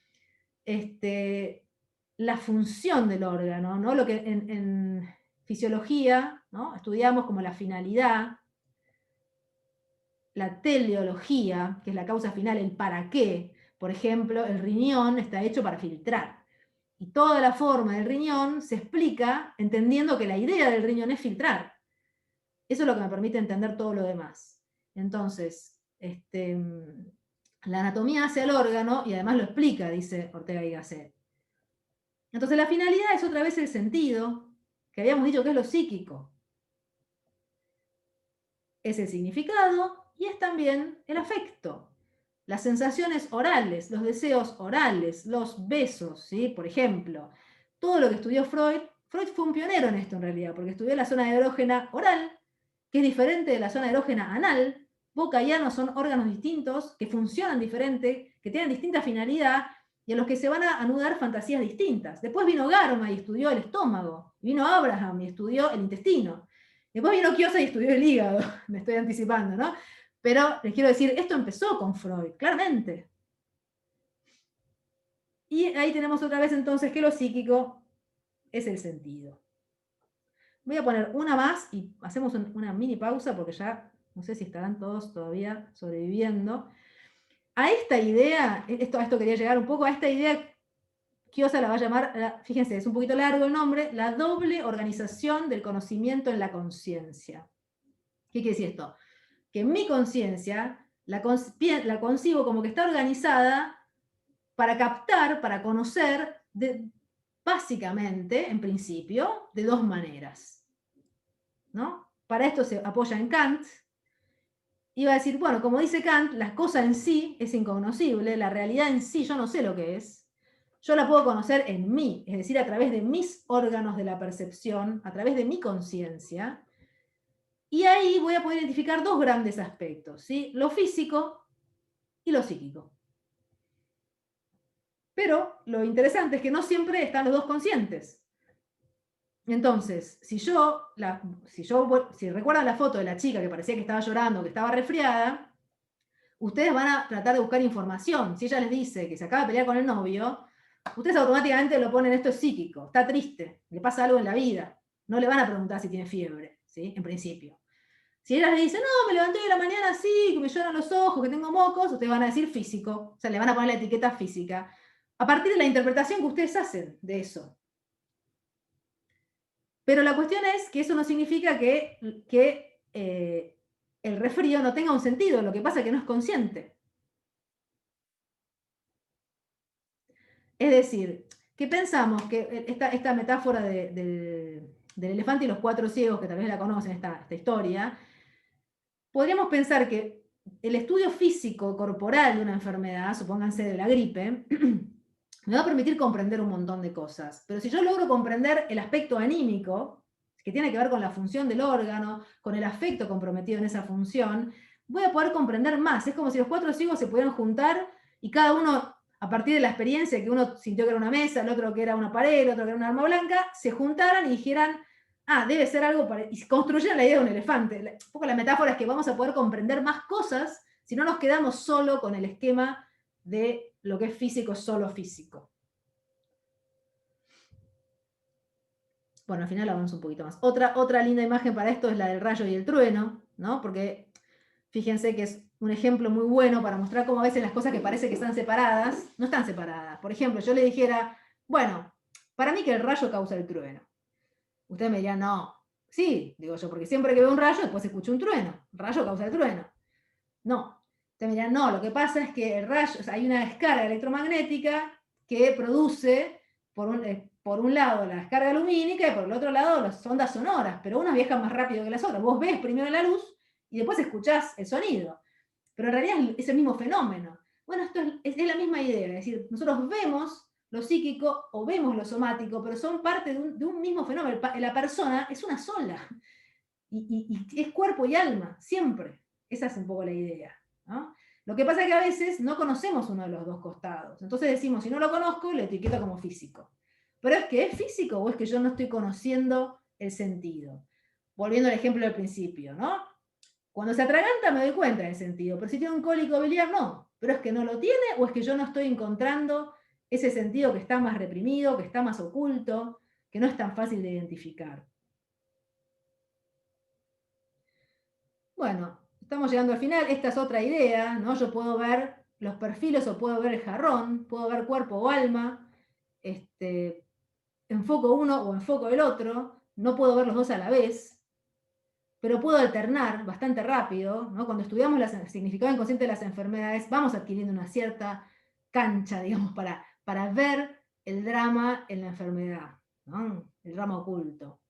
S1: la función del órgano, ¿no? Lo que en fisiología, ¿no?, estudiamos como la finalidad, la teleología, que es la causa final, el para qué. Por ejemplo, el riñón está hecho para filtrar. Y toda la forma del riñón se explica entendiendo que la idea del riñón es filtrar. Eso es lo que me permite entender todo lo demás. Entonces, la anatomía hace al órgano y además lo explica, dice Ortega y Gasset. Entonces la finalidad es otra vez el sentido, que habíamos dicho que es lo psíquico. Es el significado y es también el afecto. Las sensaciones orales, los deseos orales, los besos, ¿sí? Por ejemplo, todo lo que estudió Freud fue un pionero en esto en realidad, porque estudió la zona erógena oral, que es diferente de la zona erógena anal. Boca y ano son órganos distintos, que funcionan diferente, que tienen distinta finalidad, y a los que se van a anudar fantasías distintas. Después vino Garma y estudió el estómago, vino Abraham y estudió el intestino. Después vino Chiozza y estudió el hígado, me estoy anticipando, ¿no? Pero les quiero decir, esto empezó con Freud, claramente. Y ahí tenemos otra vez entonces que lo psíquico es el sentido. Voy a poner una más y hacemos una mini pausa porque ya no sé si estarán todos todavía sobreviviendo. A esta idea, a esto quería llegar un poco, a esta idea, Chiozza la va a llamar, fíjense, es un poquito largo el nombre, la doble organización del conocimiento en la conciencia. ¿Qué quiere decir esto? Que mi conciencia la concibo como que está organizada para captar, para conocer, básicamente, en principio, de dos maneras, ¿no? Para esto se apoya en Kant. Iba a decir, bueno, como dice Kant, la cosa en sí es incognoscible, la realidad en sí yo no sé lo que es. Yo la puedo conocer en mí, es decir, a través de mis órganos de la percepción, a través de mi conciencia. Y ahí voy a poder identificar dos grandes aspectos, ¿sí? Lo físico y lo psíquico. Pero lo interesante es que no siempre están los dos conscientes. Entonces, si recuerdan la foto de la chica que parecía que estaba llorando, que estaba resfriada, ustedes van a tratar de buscar información. Si ella les dice que se acaba de pelear con el novio, ustedes automáticamente lo ponen, esto es psíquico, está triste, le pasa algo en la vida. No le van a preguntar si tiene fiebre, ¿sí? En principio. Si ella le dice, no, me levanté de la mañana así, que me lloran los ojos, que tengo mocos, ustedes van a decir físico. O sea, le van a poner la etiqueta física. A partir de la interpretación que ustedes hacen de eso. Pero la cuestión es que eso no significa que el resfrío no tenga un sentido, lo que pasa es que no es consciente. Es decir, que pensamos que esta metáfora del elefante y los cuatro ciegos, que tal vez la conocen, esta historia, podríamos pensar que el estudio físico corporal de una enfermedad, supónganse de la gripe, me va a permitir comprender un montón de cosas. Pero si yo logro comprender el aspecto anímico, que tiene que ver con la función del órgano, con el afecto comprometido en esa función, voy a poder comprender más. Es como si los cuatro ciegos se pudieran juntar y cada uno, a partir de la experiencia, que uno sintió que era una mesa, el otro que era una pared, el otro que era un arma blanca, se juntaran y dijeran, debe ser algo y construyeran la idea de un elefante. Un poco la metáfora es que vamos a poder comprender más cosas si no nos quedamos solo con el esquema de lo que es físico es solo físico. Bueno, al final hablamos un poquito más. Otra linda imagen para esto es la del rayo y el trueno, ¿no? Porque fíjense que es un ejemplo muy bueno para mostrar cómo a veces las cosas que parece que están separadas, no están separadas. Por ejemplo, yo le dijera, bueno, para mí que el rayo causa el trueno. Usted me diría, no. Sí, digo yo, porque siempre que veo un rayo, después escucho un trueno. El rayo causa el trueno. No. Usted me dirá, no, lo que pasa es que el rayo, o sea, hay una descarga electromagnética que produce, por un lado, la descarga lumínica y por el otro lado, las ondas sonoras, pero unas viajan más rápido que las otras. Vos ves primero la luz y después escuchás el sonido. Pero en realidad es el mismo fenómeno. Bueno, esto es la misma idea, es decir, nosotros vemos lo psíquico o vemos lo somático, pero son parte de un mismo fenómeno. La persona es una sola, y es cuerpo y alma, siempre. Esa es un poco la idea, ¿no? Lo que pasa es que a veces no conocemos uno de los dos costados. Entonces decimos, si no lo conozco, lo etiqueto como físico. Pero ¿es que es físico o es que yo no estoy conociendo el sentido? Volviendo al ejemplo del principio, ¿no? Cuando se atraganta me doy cuenta del sentido, pero si tiene un cólico biliar, no. Pero es que no lo tiene o es que yo no estoy encontrando ese sentido que está más reprimido, que está más oculto, que no es tan fácil de identificar. Bueno, estamos llegando al final. Esta es otra idea, ¿no? Yo puedo ver los perfiles o puedo ver el jarrón, puedo ver cuerpo o alma, enfoco uno o enfoco el otro, no puedo ver los dos a la vez, pero puedo alternar bastante rápido, ¿no? Cuando estudiamos el significado inconsciente de las enfermedades, vamos adquiriendo una cierta cancha, digamos, para ver el drama en la enfermedad, ¿no? El drama oculto.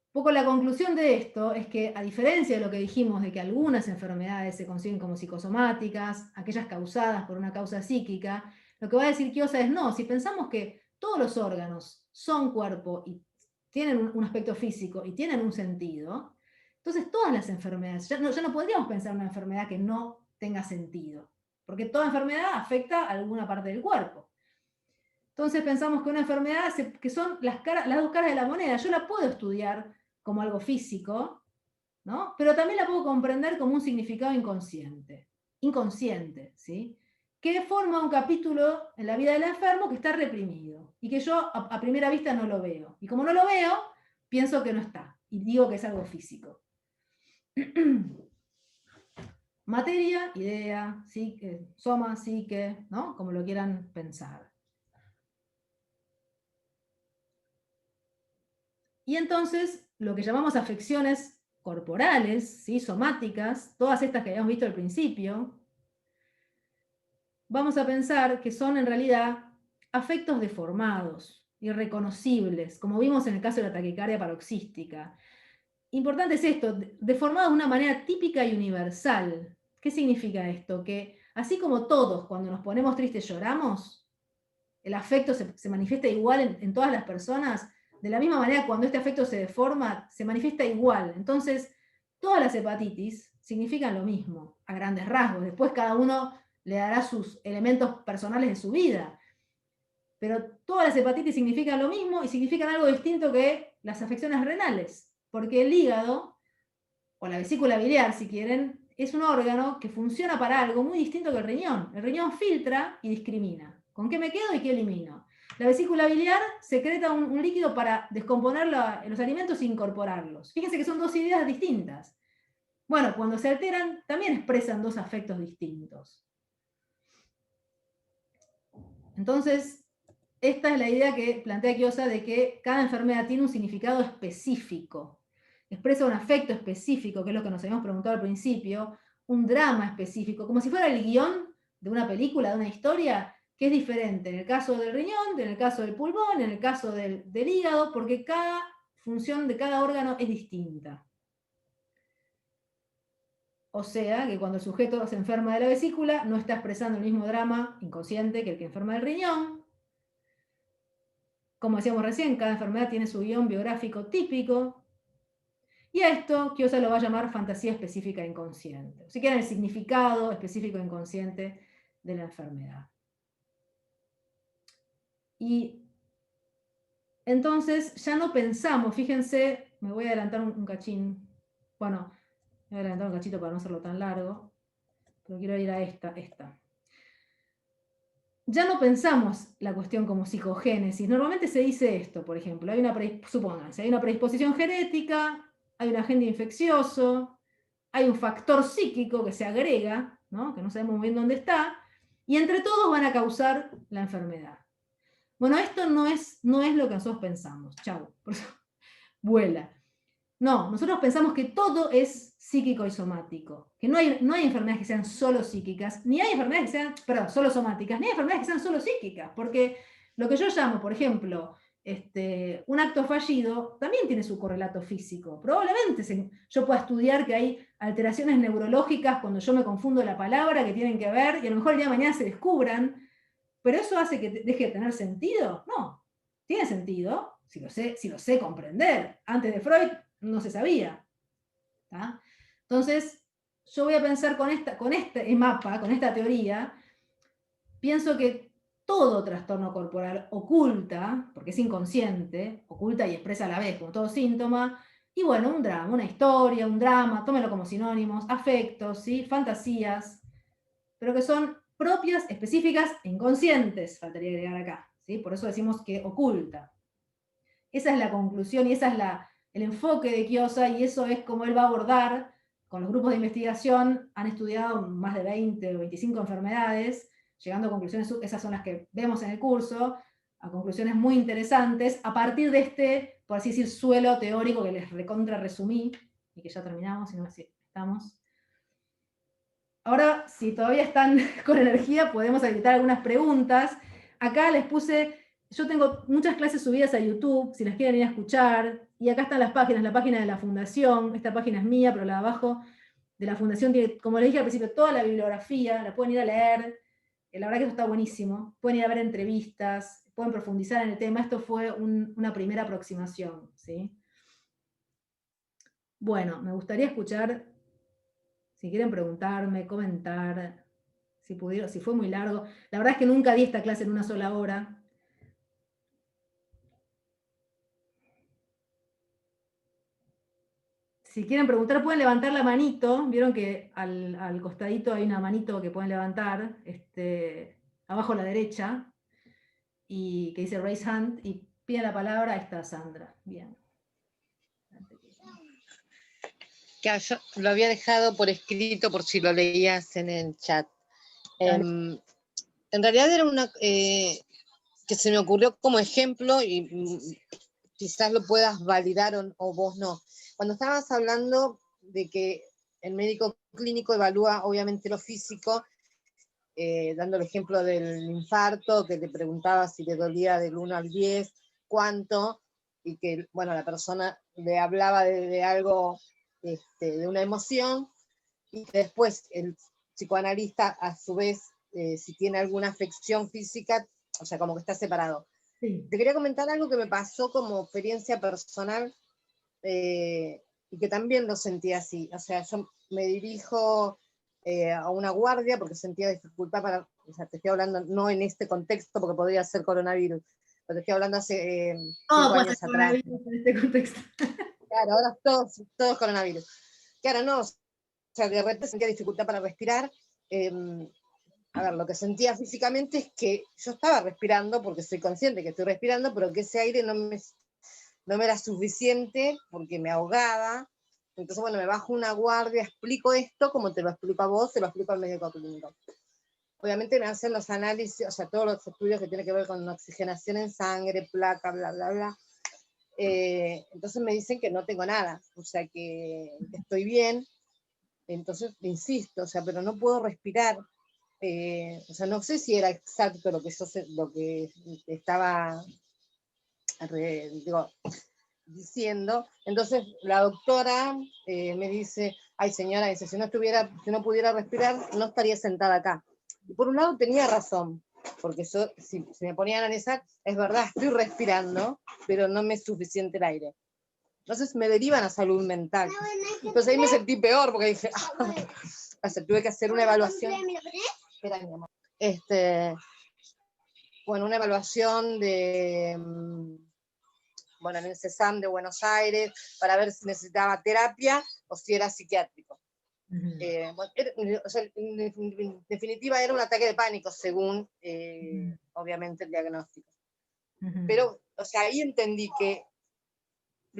S1: Un poco la conclusión de esto es que, a diferencia de lo que dijimos de que algunas enfermedades se conciben como psicosomáticas, aquellas causadas por una causa psíquica, lo que va a decir Kiosa es no, si pensamos que todos los órganos son cuerpo y tienen un aspecto físico y tienen un sentido, entonces todas las enfermedades, ya no podríamos pensar en una enfermedad que no tenga sentido, porque toda enfermedad afecta a alguna parte del cuerpo. Entonces pensamos que una enfermedad, que son las dos caras de la moneda, yo la puedo estudiar como algo físico, ¿no? Pero también la puedo comprender como un significado inconsciente, ¿sí? Que forma un capítulo en la vida del enfermo que está reprimido y que yo a primera vista no lo veo. Y como no lo veo, pienso que no está y digo que es algo físico. Materia, idea, psique, soma, psique, ¿no? Como lo quieran pensar. Y entonces, lo que llamamos afecciones corporales, ¿sí? Somáticas, todas estas que habíamos visto al principio, vamos a pensar que son en realidad afectos deformados, irreconocibles, como vimos en el caso de la taquicardia paroxística. Importante es esto, deformados de una manera típica y universal. ¿Qué significa esto? Que así como todos cuando nos ponemos tristes lloramos, el afecto se manifiesta igual en todas las personas, de la misma manera cuando este afecto se deforma, se manifiesta igual. Entonces, todas las hepatitis significan lo mismo, a grandes rasgos. Después cada uno le dará sus elementos personales de su vida. Pero todas las hepatitis significan lo mismo y significan algo distinto que las afecciones renales. Porque el hígado, o la vesícula biliar si quieren, es un órgano que funciona para algo muy distinto que el riñón. El riñón filtra y discrimina. ¿Con qué me quedo y qué elimino? La vesícula biliar secreta un líquido para descomponer los alimentos e incorporarlos. Fíjense que son dos ideas distintas. Bueno, cuando se alteran, también expresan dos afectos distintos. Entonces, esta es la idea que plantea Kiosa de que cada enfermedad tiene un significado específico. Expresa un afecto específico, que es lo que nos habíamos preguntado al principio, un drama específico, como si fuera el guión de una película, de una historia, que es diferente en el caso del riñón, en el caso del pulmón, en el caso del hígado, porque cada función de cada órgano es distinta. O sea, que cuando el sujeto se enferma de la vesícula, no está expresando el mismo drama inconsciente que el que enferma del riñón. Como decíamos recién, cada enfermedad tiene su guión biográfico típico. Y a esto Kiosa lo va a llamar fantasía específica inconsciente. O sea, que era el significado específico inconsciente de la enfermedad. Y entonces ya no pensamos, fíjense, me voy a adelantar un cachín. Bueno, me voy a adelantar un cachito para no hacerlo tan largo, pero quiero ir a esta. Ya no pensamos la cuestión como psicogénesis. Normalmente se dice esto, por ejemplo, supónganse, hay una predisposición genética, hay un agente infeccioso, hay un factor psíquico que se agrega, ¿no? Que no sabemos muy bien dónde está, y entre todos van a causar la enfermedad. Bueno, esto no es lo que nosotros pensamos. Chau, por eso vuela. No, nosotros pensamos que todo es psíquico y somático, que no hay enfermedades que sean solo psíquicas, ni hay enfermedades que sean, solo somáticas, ni hay enfermedades que sean solo psíquicas, porque lo que yo llamo, por ejemplo, Un acto fallido también tiene su correlato físico. Probablemente yo pueda estudiar que hay alteraciones neurológicas cuando yo me confundo la palabra que tienen que ver, y a lo mejor el día de mañana se descubran, pero ¿eso hace que deje de tener sentido? No, tiene sentido si lo sé comprender. Antes de Freud no se sabía. ¿Tá? Entonces, yo voy a pensar con este mapa, con esta teoría, pienso que todo trastorno corporal oculta, porque es inconsciente, oculta y expresa a la vez como todo síntoma, y bueno, un drama, una historia, un drama, tómelo como sinónimos, afectos, ¿sí? Fantasías, pero que son propias, específicas e inconscientes, faltaría agregar acá, ¿sí? Por eso decimos que oculta. Esa es la conclusión y ese es el enfoque de Quiosa, y eso es como él va a abordar con los grupos de investigación. Han estudiado más de 20 o 25 enfermedades, llegando a conclusiones, esas son las que vemos en el curso, a conclusiones muy interesantes, a partir de por así decir, suelo teórico que les recontra resumí, y que ya terminamos, si no, si estamos. Ahora, si todavía están con energía, podemos habilitar algunas preguntas. Acá les puse, yo tengo muchas clases subidas a YouTube, si las quieren ir a escuchar, y acá están las páginas, la página de la fundación, esta página es mía, pero la de abajo de la fundación tiene, como les dije al principio, toda la bibliografía, la pueden ir a leer, la verdad que eso está buenísimo, pueden ir a ver entrevistas, pueden profundizar en el tema, esto fue una primera aproximación, ¿sí? Bueno, me gustaría escuchar, si quieren preguntarme, comentar, si pudieron, si fue muy largo. La verdad es que nunca di esta clase en una sola hora. Si quieren preguntar, pueden levantar la manito. Vieron que al costadito hay una manito que pueden levantar, abajo a la derecha, y que dice Raise Hand, y piden la palabra. Ahí está Sandra. Bien.
S2: Que yo lo había dejado por escrito por si lo leías en el chat. En realidad era una que se me ocurrió como ejemplo y quizás lo puedas validar o vos no. Cuando estabas hablando de que el médico clínico evalúa obviamente lo físico, dando el ejemplo del infarto, que te preguntaba si le dolía del 1 al 10, cuánto, y que, bueno, la persona le hablaba de algo, de una emoción, y que después el psicoanalista, a su vez, si tiene alguna afección física, o sea, como que está separado.
S1: Sí.
S2: Te quería comentar algo que me pasó como experiencia personal, y que también lo sentí así. O sea, yo me dirijo a una guardia porque sentía dificultad para, o sea, te estoy hablando no en este contexto porque podría ser coronavirus, pero te estoy hablando hace 5 años atrás.
S1: En este contexto.
S2: Claro, ahora todos coronavirus. Claro, no, o sea, de repente sentía dificultad para respirar. A ver, lo que sentía físicamente es que yo estaba respirando, porque soy consciente que estoy respirando, pero que ese aire no me era suficiente porque me ahogaba. Entonces, bueno, me bajo una guardia, explico esto, como te lo explico a vos, te lo explico al médico clínico. Obviamente me hacen los análisis, o sea, todos los estudios que tienen que ver con oxigenación en sangre, placa, bla, bla, bla. Entonces me dicen que no tengo nada, o sea, que estoy bien. Entonces, insisto, o sea, pero no puedo respirar. O sea, no sé si era exacto lo que estaba diciendo. Entonces la doctora me dice, ay señora, dice, si no pudiera respirar, no estaría sentada acá. Y por un lado tenía razón, porque yo, si me ponían a analizar, es verdad, estoy respirando, pero no me es suficiente el aire. Entonces me derivan a salud mental. Entonces ahí me sentí peor, porque dije, o sea, tuve que hacer una evaluación. Espera, mi amor. Bueno, una evaluación de, bueno, en el CESAM de Buenos Aires, para ver si necesitaba terapia o si era psiquiátrico. Bueno, o sea, en definitiva era un ataque de pánico, según, obviamente, el diagnóstico. Pero, o sea, ahí entendí que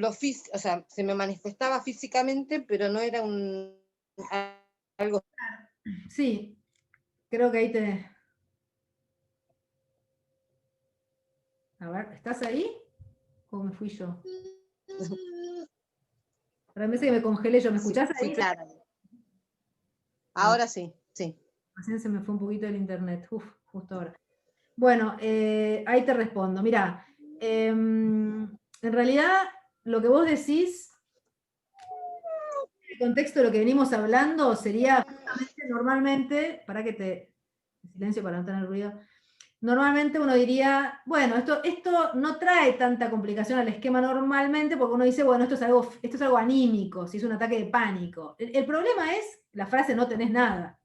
S2: o sea, se me manifestaba físicamente, pero no era algo.
S1: Sí, creo que ahí te... A ver, ¿estás ahí? ¿Cómo me fui yo? Pero me parece que me congelé yo. ¿Me escuchás ahí?
S2: Sí, claro. Ahora sí, sí.
S1: Así se me fue un poquito el internet. Uf, justo ahora. Bueno, ahí te respondo. Mirá, en realidad, lo que vos decís, en el contexto de lo que venimos hablando, sería justamente normalmente, para que te... silencio para no tener ruido. Normalmente uno diría, bueno, esto no trae tanta complicación al esquema normalmente, porque uno dice, bueno, esto es algo anímico, si es un ataque de pánico. El problema es la frase no tenés nada.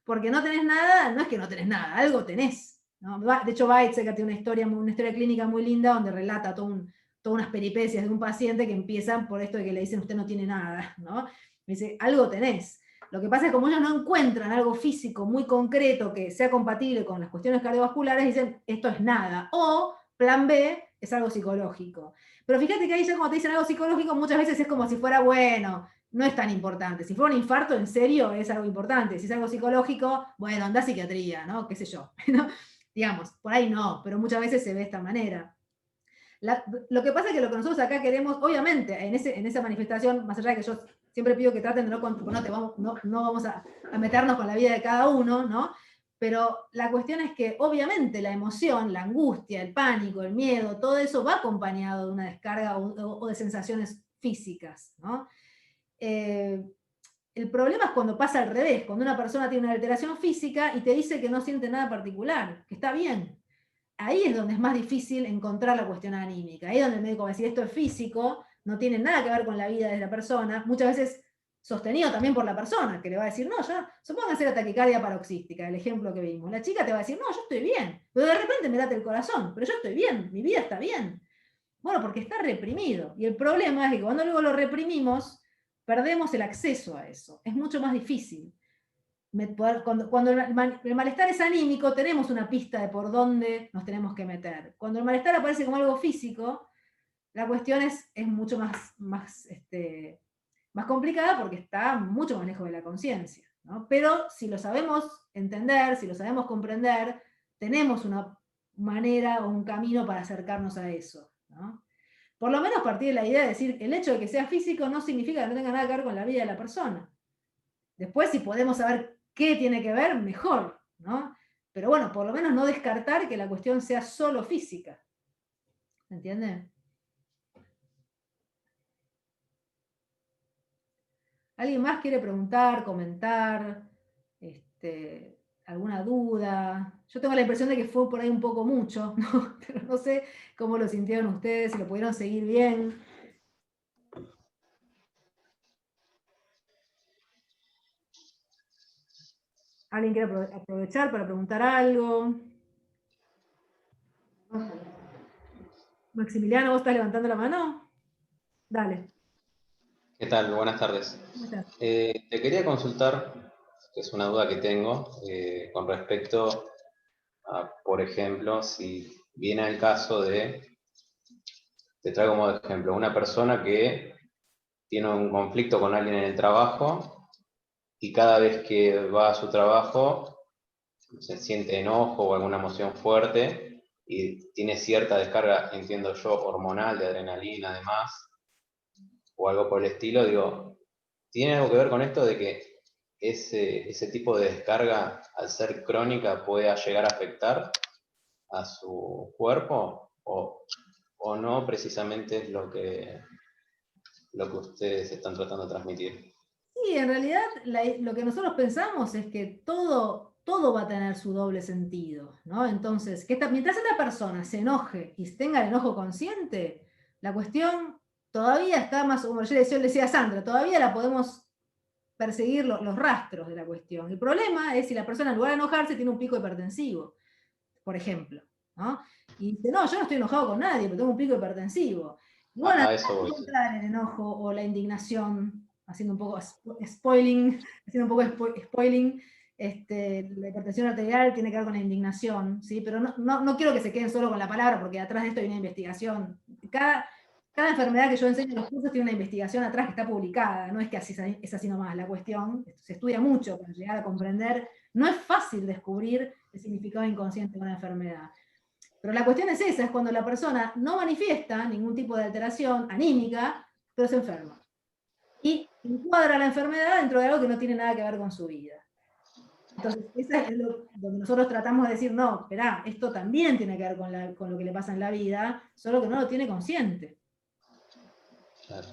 S1: Porque no tenés nada, no es que no tenés nada, algo tenés. ¿No? De hecho, Weizsäcker tiene una historia clínica muy linda donde relata todas unas peripecias de un paciente que empiezan por esto de que le dicen usted no tiene nada. ¿No? Dice, algo tenés. Lo que pasa es que como ellos no encuentran algo físico muy concreto que sea compatible con las cuestiones cardiovasculares, dicen, esto es nada. O, plan B, es algo psicológico. Pero fíjate que ahí ya como te dicen algo psicológico, muchas veces es como si fuera, bueno, no es tan importante. Si fuera un infarto, en serio, es algo importante. Si es algo psicológico, bueno, anda a psiquiatría, ¿no? Qué sé yo. ¿No? Digamos, por ahí no, pero muchas veces se ve de esta manera. Lo que pasa es que lo que nosotros acá queremos, obviamente, en esa manifestación, más allá de que yo siempre pido que traten de no vamos a meternos con la vida de cada uno, ¿no? Pero la cuestión es que obviamente la emoción, la angustia, el pánico, el miedo, todo eso va acompañado de una descarga o de sensaciones físicas, ¿no? El problema es cuando pasa al revés, cuando una persona tiene una alteración física y te dice que no siente nada particular, que está bien. Ahí es donde es más difícil encontrar la cuestión anímica. Ahí es donde el médico va a decir, esto es físico, no tiene nada que ver con la vida de la persona, muchas veces sostenido también por la persona, que le va a decir, no, ya, supónganse la taquicardia paroxística, el ejemplo que vimos. La chica te va a decir, no, yo estoy bien, pero de repente me late el corazón, pero yo estoy bien, mi vida está bien. Bueno, porque está reprimido. Y el problema es que cuando luego lo reprimimos, perdemos el acceso a eso. Es mucho más difícil. Cuando el malestar es anímico, tenemos una pista de por dónde nos tenemos que meter. Cuando el malestar aparece como algo físico, la cuestión es mucho más complicada porque está mucho más lejos de la conciencia, ¿no? Pero si lo sabemos entender, si lo sabemos comprender, tenemos una manera o un camino para acercarnos a eso, ¿no? Por lo menos partir de la idea de decir, el hecho de que sea físico no significa que no tenga nada que ver con la vida de la persona. Después, si podemos saber qué tiene que ver, mejor, ¿no? Pero bueno, por lo menos no descartar que la cuestión sea solo física. ¿Se entiende? ¿Alguien más quiere preguntar, comentar? ¿Alguna duda? Yo tengo la impresión de que fue por ahí un poco mucho, ¿no? Pero no sé cómo lo sintieron ustedes, si lo pudieron seguir bien. ¿Alguien quiere aprovechar para preguntar algo? Maximiliano, ¿vos estás levantando la mano? Dale.
S4: ¿Qué tal? Buenas tardes.
S1: ¿Cómo estás?
S4: Te quería consultar, que es una duda que tengo, con respecto a, por ejemplo, si viene el caso te traigo como ejemplo, una persona que tiene un conflicto con alguien en el trabajo y cada vez que va a su trabajo se siente enojo o alguna emoción fuerte y tiene cierta descarga, entiendo yo, hormonal, de adrenalina además, o algo por el estilo, digo, ¿tiene algo que ver con esto de que ese tipo de descarga, al ser crónica, pueda llegar a afectar a su cuerpo? ¿O no precisamente es lo que ustedes están tratando de transmitir?
S1: Sí, en realidad lo que nosotros pensamos es que todo va a tener su doble sentido, ¿no? Entonces, mientras esta persona se enoje y tenga el enojo consciente, la cuestión todavía está más, como yo le decía a Sandra, todavía la podemos perseguir los rastros de la cuestión. El problema es si la persona en lugar de enojarse tiene un pico hipertensivo, por ejemplo, ¿no? Y dice, no, yo no estoy enojado con nadie, pero tengo un pico hipertensivo. Y bueno,
S4: A eso voy.
S1: encontrar el enojo o la indignación, haciendo un poco spoiling, la hipertensión arterial tiene que ver con la indignación, ¿sí? Pero no quiero que se queden solo con la palabra, porque atrás de esto hay una investigación. Cada enfermedad que yo enseño en los cursos tiene una investigación atrás que está publicada, no es que es así nomás la cuestión, se estudia mucho para llegar a comprender, no es fácil descubrir el significado inconsciente de una enfermedad. Pero la cuestión es esa, es cuando la persona no manifiesta ningún tipo de alteración anímica, pero se enferma. Y encuadra la enfermedad dentro de algo que no tiene nada que ver con su vida. Entonces, eso es donde nosotros tratamos de decir, no, esperá, esto también tiene que ver con lo que le pasa en la vida, solo que no lo tiene consciente.
S4: Claro.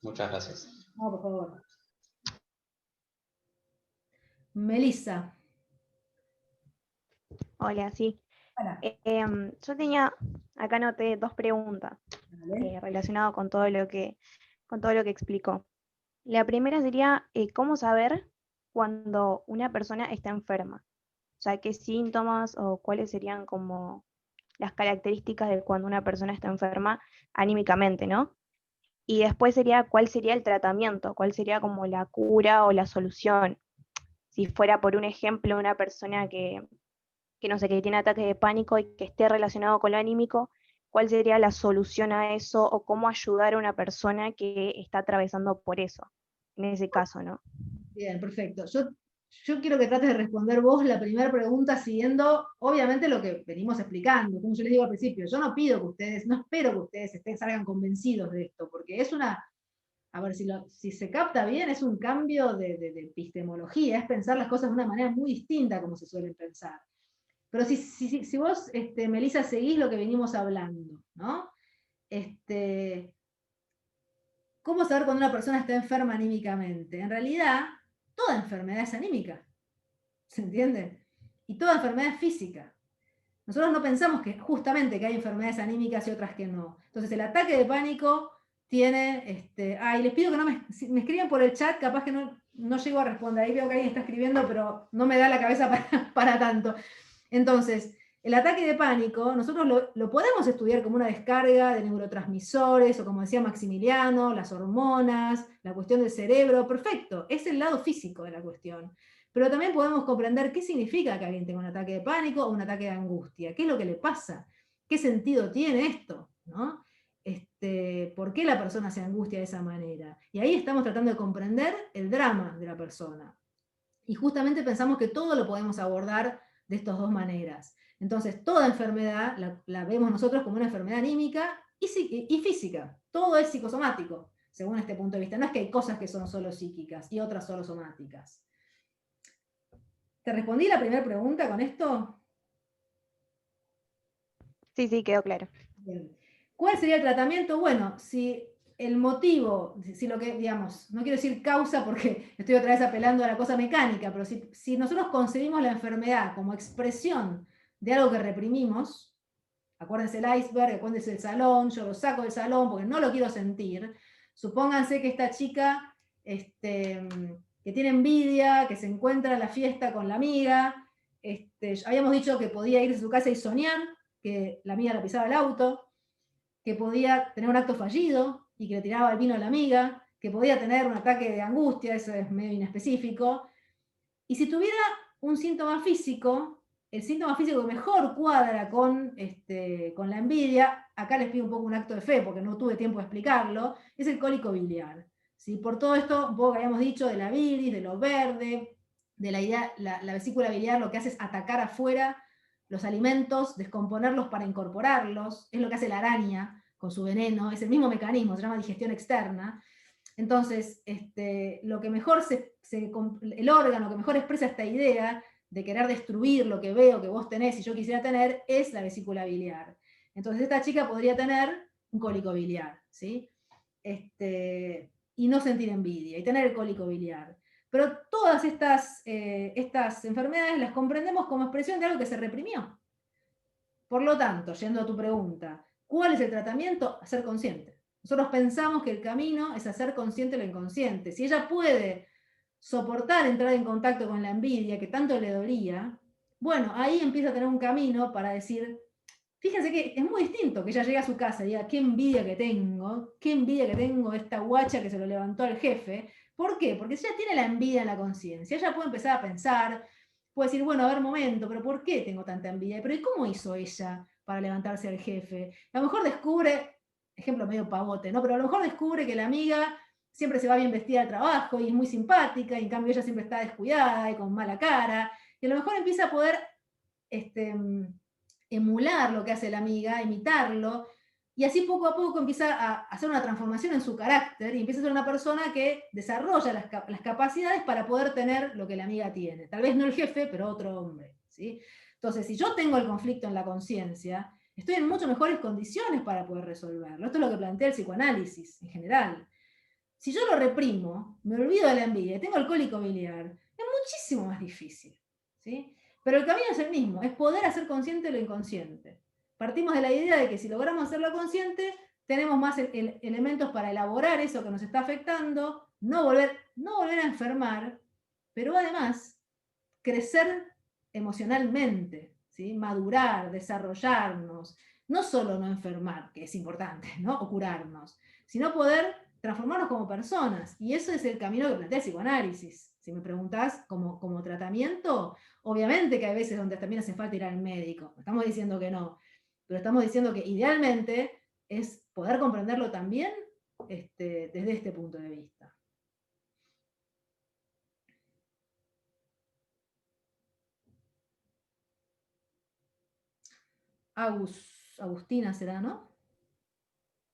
S4: Muchas gracias.
S1: No, por favor. Melissa.
S5: Hola, sí.
S1: Hola.
S5: Yo tenía, acá anoté 2 preguntas
S1: Dale.
S5: relacionadas con todo lo que explicó. La primera sería, ¿cómo saber cuando una persona está enferma? O sea, ¿qué síntomas o cuáles serían como las características de cuando una persona está enferma anímicamente, ¿no? Y después sería, ¿cuál sería el tratamiento? ¿Cuál sería como la cura o la solución? Si fuera, por un ejemplo, una persona que no sé, que tiene ataques de pánico y que esté relacionado con lo anímico, ¿cuál sería la solución a eso o cómo ayudar a una persona que está atravesando por eso, en ese caso, ¿no?
S1: Bien, perfecto. Yo quiero que trates de responder vos la primera pregunta siguiendo, obviamente, lo que venimos explicando. Como yo les digo al principio, yo no pido que ustedes, no espero que ustedes salgan convencidos de esto, porque es una, a ver, si se capta bien, es un cambio de epistemología, es pensar las cosas de una manera muy distinta a como se suelen pensar. Pero si vos, Melissa, seguís lo que venimos hablando, ¿no? ¿Cómo saber cuando una persona está enferma anímicamente? En realidad, toda enfermedad es anímica, ¿se entiende? Y toda enfermedad es física. Nosotros no pensamos que justamente que hay enfermedades anímicas y otras que no. Entonces el ataque de pánico tiene, les pido que no me escriban por el chat, capaz que no llego a responder. Ahí veo que alguien está escribiendo, pero no me da la cabeza para tanto. Entonces, el ataque de pánico, nosotros lo podemos estudiar como una descarga de neurotransmisores, o como decía Maximiliano, las hormonas, la cuestión del cerebro, perfecto, es el lado físico de la cuestión. Pero también podemos comprender qué significa que alguien tenga un ataque de pánico o un ataque de angustia, qué es lo que le pasa, qué sentido tiene esto, ¿no? ¿Por qué la persona se angustia de esa manera? Y ahí estamos tratando de comprender el drama de la persona. Y justamente pensamos que todo lo podemos abordar de estas dos maneras. Entonces, toda enfermedad la vemos nosotros como una enfermedad anímica y física. Todo es psicosomático, según este punto de vista. No es que hay cosas que son solo psíquicas y otras solo somáticas. ¿Te respondí la primera pregunta con esto?
S5: Sí, quedó claro.
S1: Bien. ¿Cuál sería el tratamiento? Bueno, si el motivo, si lo que, digamos, no quiero decir causa porque estoy otra vez apelando a la cosa mecánica, pero si nosotros concebimos la enfermedad como expresión de algo que reprimimos, acuérdense el iceberg, acuérdense el salón, yo lo saco del salón porque no lo quiero sentir, supónganse que esta chica que tiene envidia, que se encuentra en la fiesta con la amiga, habíamos dicho que podía irse a su casa y soñar que la amiga la pisaba el auto, que podía tener un acto fallido y que le tiraba el vino a la amiga, que podía tener un ataque de angustia, eso es medio inespecífico. Y si tuviera un síntoma físico, el síntoma físico que mejor cuadra con la envidia, acá les pido un poco un acto de fe porque no tuve tiempo de explicarlo, es el cólico biliar. ¿Sí? Por todo esto, un poco que habíamos dicho de la bilis, de lo verde, de la vesícula biliar, lo que hace es atacar afuera los alimentos, descomponerlos para incorporarlos, es lo que hace la araña con su veneno, es el mismo mecanismo, se llama digestión externa. Entonces, lo que mejor el órgano que mejor expresa esta idea de querer destruir lo que veo que vos tenés y yo quisiera tener es la vesícula biliar. Entonces esta chica podría tener un cólico biliar, ¿sí? Y no sentir envidia y tener el cólico biliar. Pero todas estas enfermedades las comprendemos como expresión de algo que se reprimió. Por lo tanto, yendo a tu pregunta, ¿cuál es el tratamiento? Ser consciente. Nosotros pensamos que el camino es hacer consciente lo inconsciente. Si ella puede soportar entrar en contacto con la envidia que tanto le dolía, bueno, ahí empieza a tener un camino para decir, fíjense que es muy distinto que ella llegue a su casa y diga, qué envidia que tengo esta guacha que se lo levantó al jefe. ¿Por qué? Porque ella tiene la envidia en la conciencia, ella puede empezar a pensar, puede decir, bueno, a ver, momento, pero ¿por qué tengo tanta envidia? Pero ¿y cómo hizo ella para levantarse al jefe? A lo mejor descubre, ejemplo medio pavote, ¿no? Pero a lo mejor descubre que la amiga siempre se va bien vestida al trabajo y es muy simpática, y en cambio ella siempre está descuidada y con mala cara, y a lo mejor empieza a poder emular lo que hace la amiga, imitarlo, y así poco a poco empieza a hacer una transformación en su carácter y empieza a ser una persona que desarrolla las capacidades para poder tener lo que la amiga tiene. Tal vez no el jefe, pero otro hombre, ¿sí? Entonces, si yo tengo el conflicto en la conciencia, estoy en mucho mejores condiciones para poder resolverlo. Esto es lo que plantea el psicoanálisis en general. Si yo lo reprimo, me olvido de la envidia, tengo el cólico biliar, es muchísimo más difícil, ¿sí? Pero el camino es el mismo, es poder hacer consciente lo inconsciente. Partimos de la idea de que si logramos hacerlo consciente, tenemos más elementos para elaborar eso que nos está afectando, no volver a enfermar, pero además crecer emocionalmente, ¿sí? Madurar, desarrollarnos, no solo no enfermar, que es importante, ¿no? O curarnos, sino poder transformarnos como personas. Y eso es el camino que plantea el psicoanálisis. Si me preguntás como tratamiento, obviamente que hay veces donde también hace falta ir al médico. No estamos diciendo que no, pero estamos diciendo que idealmente es poder comprenderlo también desde este punto de vista. Agustina será, ¿no?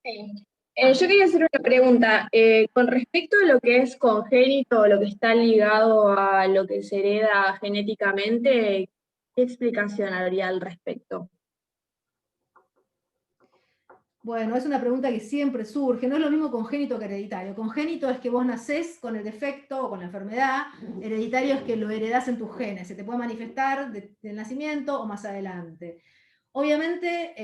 S6: Sí. Yo quería hacer una pregunta. Con respecto a lo que es congénito, lo que está ligado a lo que se hereda genéticamente, ¿qué explicación habría al respecto?
S1: Bueno, es una pregunta que siempre surge. No es lo mismo congénito que hereditario. Congénito es que vos nacés con el defecto o con la enfermedad. Hereditario es que lo heredás en tus genes. Se te puede manifestar del nacimiento o más adelante. Obviamente,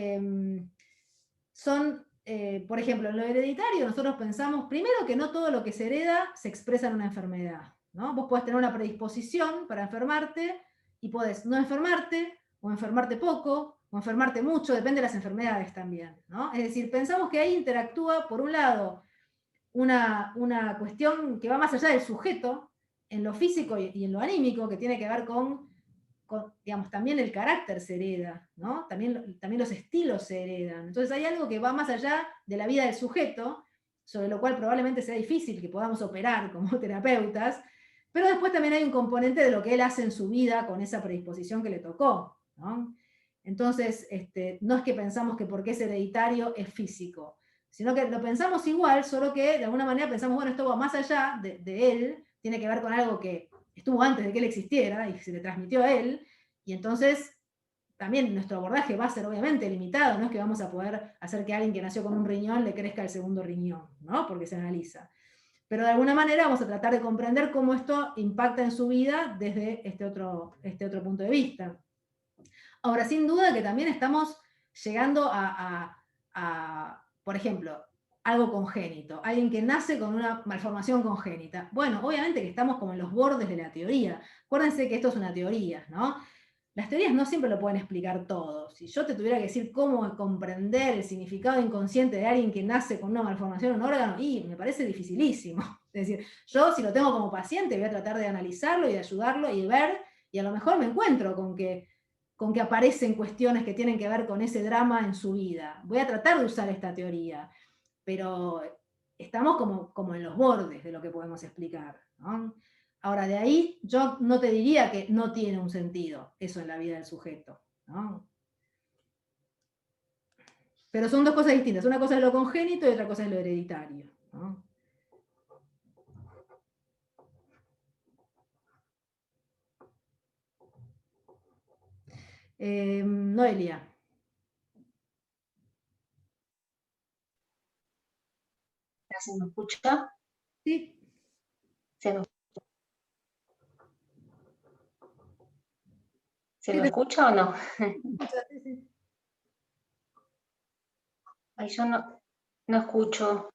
S1: por ejemplo, en lo hereditario nosotros pensamos, primero, que no todo lo que se hereda se expresa en una enfermedad, ¿no? Vos podés tener una predisposición para enfermarte y podés no enfermarte, o enfermarte poco, o enfermarte mucho, depende de las enfermedades también, ¿no? Es decir, pensamos que ahí interactúa, por un lado, una cuestión que va más allá del sujeto, en lo físico y en lo anímico, que tiene que ver con digamos, también el carácter se hereda, ¿no? También los estilos se heredan. Entonces hay algo que va más allá de la vida del sujeto, sobre lo cual probablemente sea difícil que podamos operar como terapeutas, pero después también hay un componente de lo que él hace en su vida con esa predisposición que le tocó, ¿no? Entonces, no es que pensamos que porque es hereditario es físico, sino que lo pensamos igual, solo que de alguna manera pensamos, bueno, esto va más allá de él, tiene que ver con algo que estuvo antes de que él existiera y se le transmitió a él, y entonces también nuestro abordaje va a ser obviamente limitado, no es que vamos a poder hacer que alguien que nació con un riñón le crezca el segundo riñón, ¿no? Porque se analiza. Pero de alguna manera vamos a tratar de comprender cómo esto impacta en su vida desde este otro punto de vista. Ahora, sin duda que también estamos llegando por ejemplo, algo congénito, alguien que nace con una malformación congénita. Bueno, obviamente que estamos como en los bordes de la teoría. Acuérdense que esto es una teoría, ¿no? Las teorías no siempre lo pueden explicar todo. Si yo te tuviera que decir cómo comprender el significado inconsciente de alguien que nace con una malformación en un órgano, y me parece dificilísimo. Es decir, yo si lo tengo como paciente voy a tratar de analizarlo y de ayudarlo y de ver, y a lo mejor me encuentro con que aparecen cuestiones que tienen que ver con ese drama en su vida. Voy a tratar de usar esta teoría, pero estamos como en los bordes de lo que podemos explicar, ¿no? Ahora, de ahí yo no te diría que no tiene un sentido eso en la vida del sujeto, ¿no? Pero son dos cosas distintas. Una cosa es lo congénito y otra cosa es lo hereditario, ¿no? Noelia.
S7: ¿Se me escucha?
S1: Sí.
S7: ¿Se me escucha o no? Ay, yo no escucho.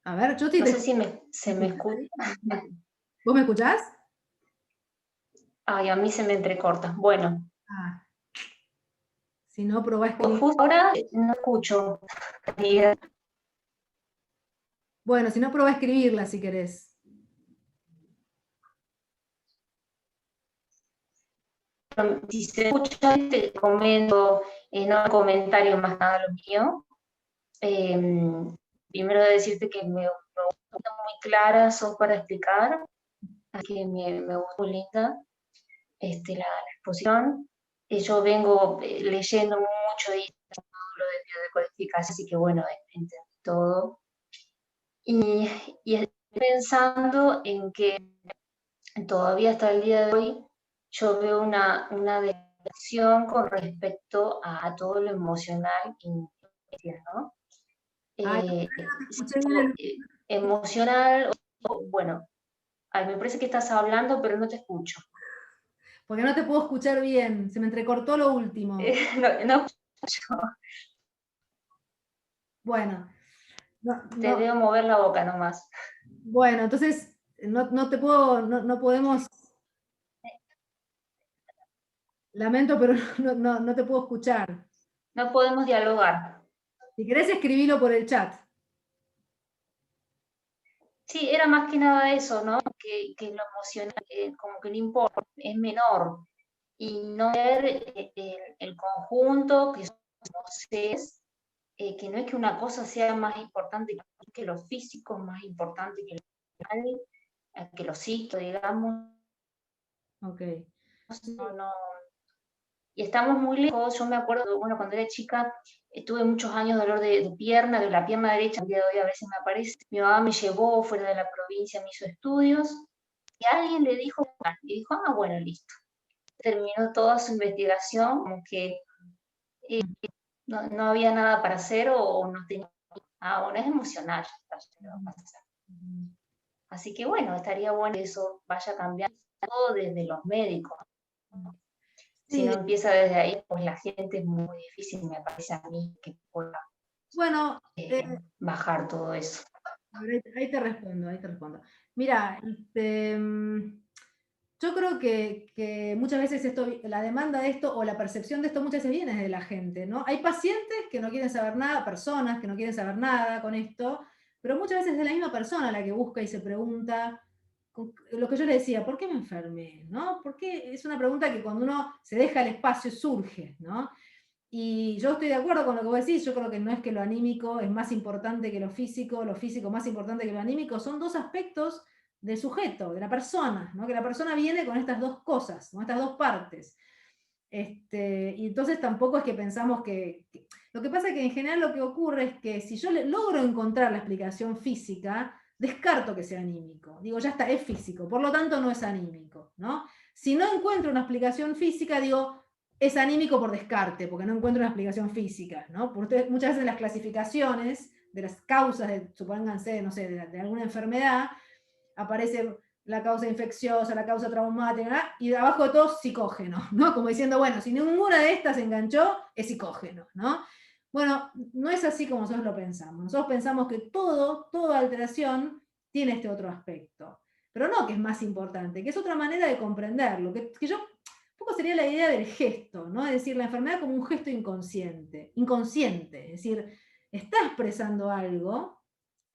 S1: A ver, yo
S7: no sé si se me escucha.
S1: ¿Vos me escuchás?
S7: Ay, a mí se me entrecorta. Bueno.
S1: Si no, probá a escribir.
S7: Justo ahora no escucho.
S1: Bueno, si no, probá a escribirla si querés.
S7: Si se escucha, te comento, no comentario más nada lo mío. Primero decirte que me gusta muy clara, sos para explicar, que me gustó muy linda la exposición. Yo vengo leyendo mucho y lo de biodecodificación, así que bueno, entendí todo. Y estoy pensando en que todavía hasta el día de hoy yo veo una desconexión con respecto a todo lo emocional, ¿no?
S1: Ay, escuché bien
S7: Emocional, bueno, ay, me parece que estás hablando, pero no te escucho.
S1: porque no te puedo escuchar bien, se me entrecortó lo último.
S7: No,
S1: Bueno,
S7: te veo mover la boca nomás.
S1: bueno, entonces no te puedo, no podemos, lamento, pero no te puedo escuchar.
S7: No podemos dialogar.
S1: Si querés escribilo por el chat.
S7: Sí, era más que nada eso, ¿no? Que lo emocional, como que no importa, es menor. Y no ver el conjunto, que somos seres, que no es que una cosa sea más importante que lo físico, más importante que lo mental, que lo psico, digamos.
S1: Ok.
S7: No. Y estamos muy lejos. Yo me acuerdo, bueno, cuando era chica, tuve muchos años de dolor de pierna, de la pierna derecha, al día de hoy a veces me aparece. Mi mamá me llevó fuera de la provincia, me hizo estudios, y alguien le dijo, y dijo, ah, bueno, listo. Terminó toda su investigación, como que no había nada para hacer o no tenía. Ah, bueno, es emocional. Así que bueno, estaría bueno que eso vaya cambiando todo desde los médicos. Si no empieza desde ahí, pues la gente es muy difícil, me parece a mí, que pueda
S1: Bueno,
S7: bajar todo eso.
S1: ahí te respondo. Mira, yo creo que muchas veces la demanda de esto o la percepción de esto muchas veces viene de la gente, ¿no? Hay pacientes que no quieren saber nada, personas que no quieren saber nada con esto, pero muchas veces es la misma persona la que busca y se pregunta, lo que yo le decía, ¿por qué me enfermé? ¿No? Porque es una pregunta que cuando uno se deja el espacio surge, ¿no? Y yo estoy de acuerdo con lo que vos decís, yo creo que no es que lo anímico es más importante que lo físico más importante que lo anímico, son dos aspectos del sujeto, de la persona, ¿no? Que la persona viene con estas dos cosas, con estas dos partes. Y entonces tampoco es que pensamos Lo que pasa es que en general lo que ocurre es que si yo logro encontrar la explicación física, descarto que sea anímico. Digo, ya está, es físico, por lo tanto no es anímico, ¿no? Si no encuentro una explicación física, digo, es anímico por descarte, porque no encuentro una explicación física, ¿no? Porque muchas veces las clasificaciones de las causas, supónganse, no sé, de alguna enfermedad, aparece la causa infecciosa, la causa traumática, y abajo de todo psicógeno, ¿no? Como diciendo, bueno, si ninguna de estas se enganchó, es psicógeno, ¿no? Bueno, no es así como nosotros lo pensamos. Nosotros pensamos que toda alteración tiene este otro aspecto, pero no que es más importante, que es otra manera de comprenderlo, que yo, un poco sería la idea del gesto, ¿no? Es decir, la enfermedad como un gesto inconsciente, es decir, está expresando algo,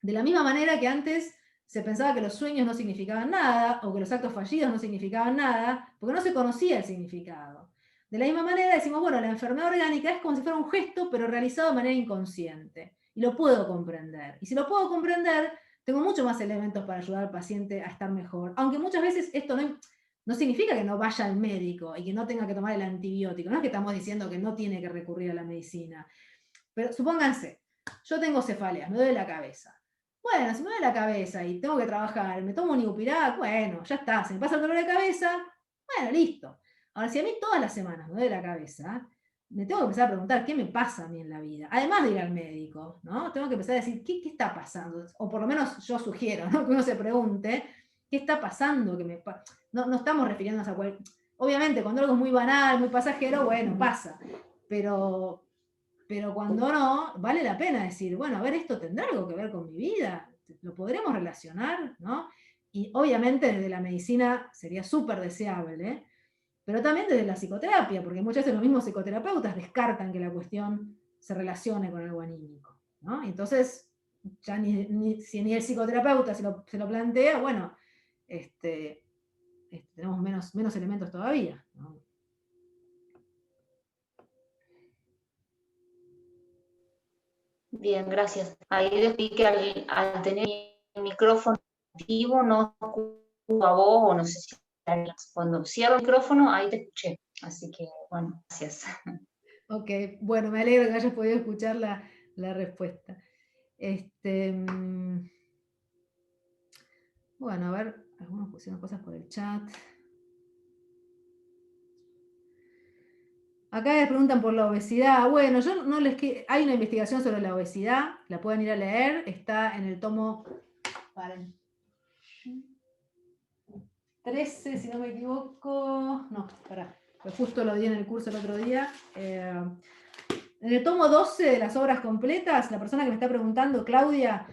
S1: de la misma manera que antes se pensaba que los sueños no significaban nada, o que los actos fallidos no significaban nada, porque no se conocía el significado. De la misma manera decimos, bueno, la enfermedad orgánica es como si fuera un gesto, pero realizado de manera inconsciente. Y lo puedo comprender. Y si lo puedo comprender, tengo mucho más elementos para ayudar al paciente a estar mejor. Aunque muchas veces esto no significa que no vaya al médico y que no tenga que tomar el antibiótico. No es que estamos diciendo que no tiene que recurrir a la medicina. Pero supónganse, yo tengo cefaleas, me duele la cabeza. Bueno, si me duele la cabeza y tengo que trabajar, me tomo un Ibupirac, bueno, ya está, se me pasa el dolor de cabeza, bueno, listo. Ahora, si a mí todas las semanas me duele la cabeza, me tengo que empezar a preguntar qué me pasa a mí en la vida, además de ir al médico, ¿no? Tengo que empezar a decir, ¿qué está pasando? O por lo menos yo sugiero, ¿no? Que uno se pregunte, ¿qué está pasando? No estamos refiriéndonos a Obviamente, cuando algo es muy banal, muy pasajero, bueno, pasa. Pero cuando no, vale la pena decir, bueno, a ver, esto tendrá algo que ver con mi vida, lo podremos relacionar, ¿no? Y obviamente desde la medicina sería súper deseable, ¿eh? Pero también desde la psicoterapia, porque muchas veces los mismos psicoterapeutas descartan que la cuestión se relacione con algo anímico, ¿no? Entonces, ya si ni el psicoterapeuta se lo plantea, bueno, tenemos menos elementos todavía, ¿no?
S7: Bien, gracias. Ahí descubrí que al tener mi micrófono activo no escucho a vos, o no sé si cuando cierro el micrófono, ahí te escuché. Así que, bueno, gracias.
S1: Ok, bueno, me alegro que hayas podido escuchar la respuesta. Bueno, a ver, algunos pusieron cosas por el chat. Acá les preguntan por la obesidad. Bueno, yo no les hay una investigación sobre la obesidad, la pueden ir a leer, está en el tomo 13, si no me equivoco. No, pará, pues justo lo di en el curso el otro día. En el tomo 12 de las obras completas, la persona que me está preguntando, Claudia,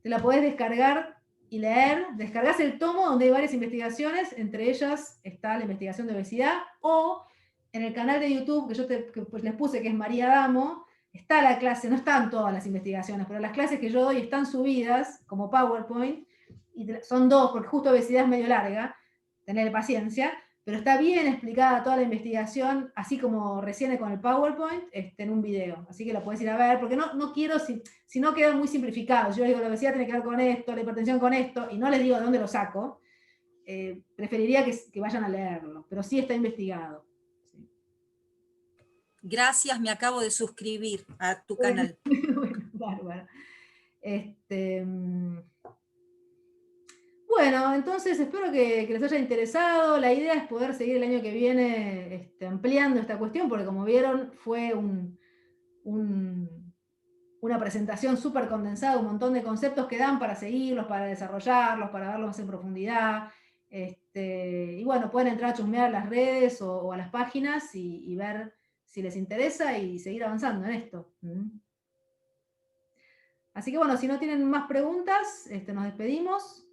S1: te la podés descargar y leer. Descargás el tomo donde hay varias investigaciones, entre ellas está la investigación de obesidad, o en el canal de YouTube que yo pues les puse, que es María Damo, está la clase, no están todas las investigaciones, pero las clases que yo doy están subidas como PowerPoint, y son 2, porque justo obesidad es medio larga, tener paciencia, pero está bien explicada toda la investigación, así como recién con el PowerPoint, en un video. Así que lo puedes ir a ver, porque no quiero, si no queda muy simplificado. Yo digo, la obesidad tiene que ver con esto, la hipertensión con esto, y no les digo de dónde lo saco. Preferiría que vayan a leerlo, pero sí está investigado. Sí.
S8: Gracias, me acabo de suscribir a tu canal.
S1: Bueno, bárbaro. Bueno, entonces espero que les haya interesado. La idea es poder seguir el año que viene ampliando esta cuestión, porque como vieron fue una presentación súper condensada, un montón de conceptos que dan para seguirlos, para desarrollarlos, para verlos más en profundidad. Y bueno, pueden entrar a chusmear a las redes o a las páginas y ver si les interesa y seguir avanzando en esto. Así que bueno, si no tienen más preguntas, nos despedimos.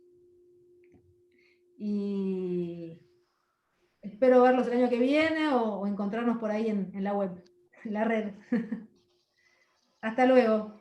S1: Y espero verlos el año que viene o encontrarnos por ahí en la web, en la red. Hasta luego.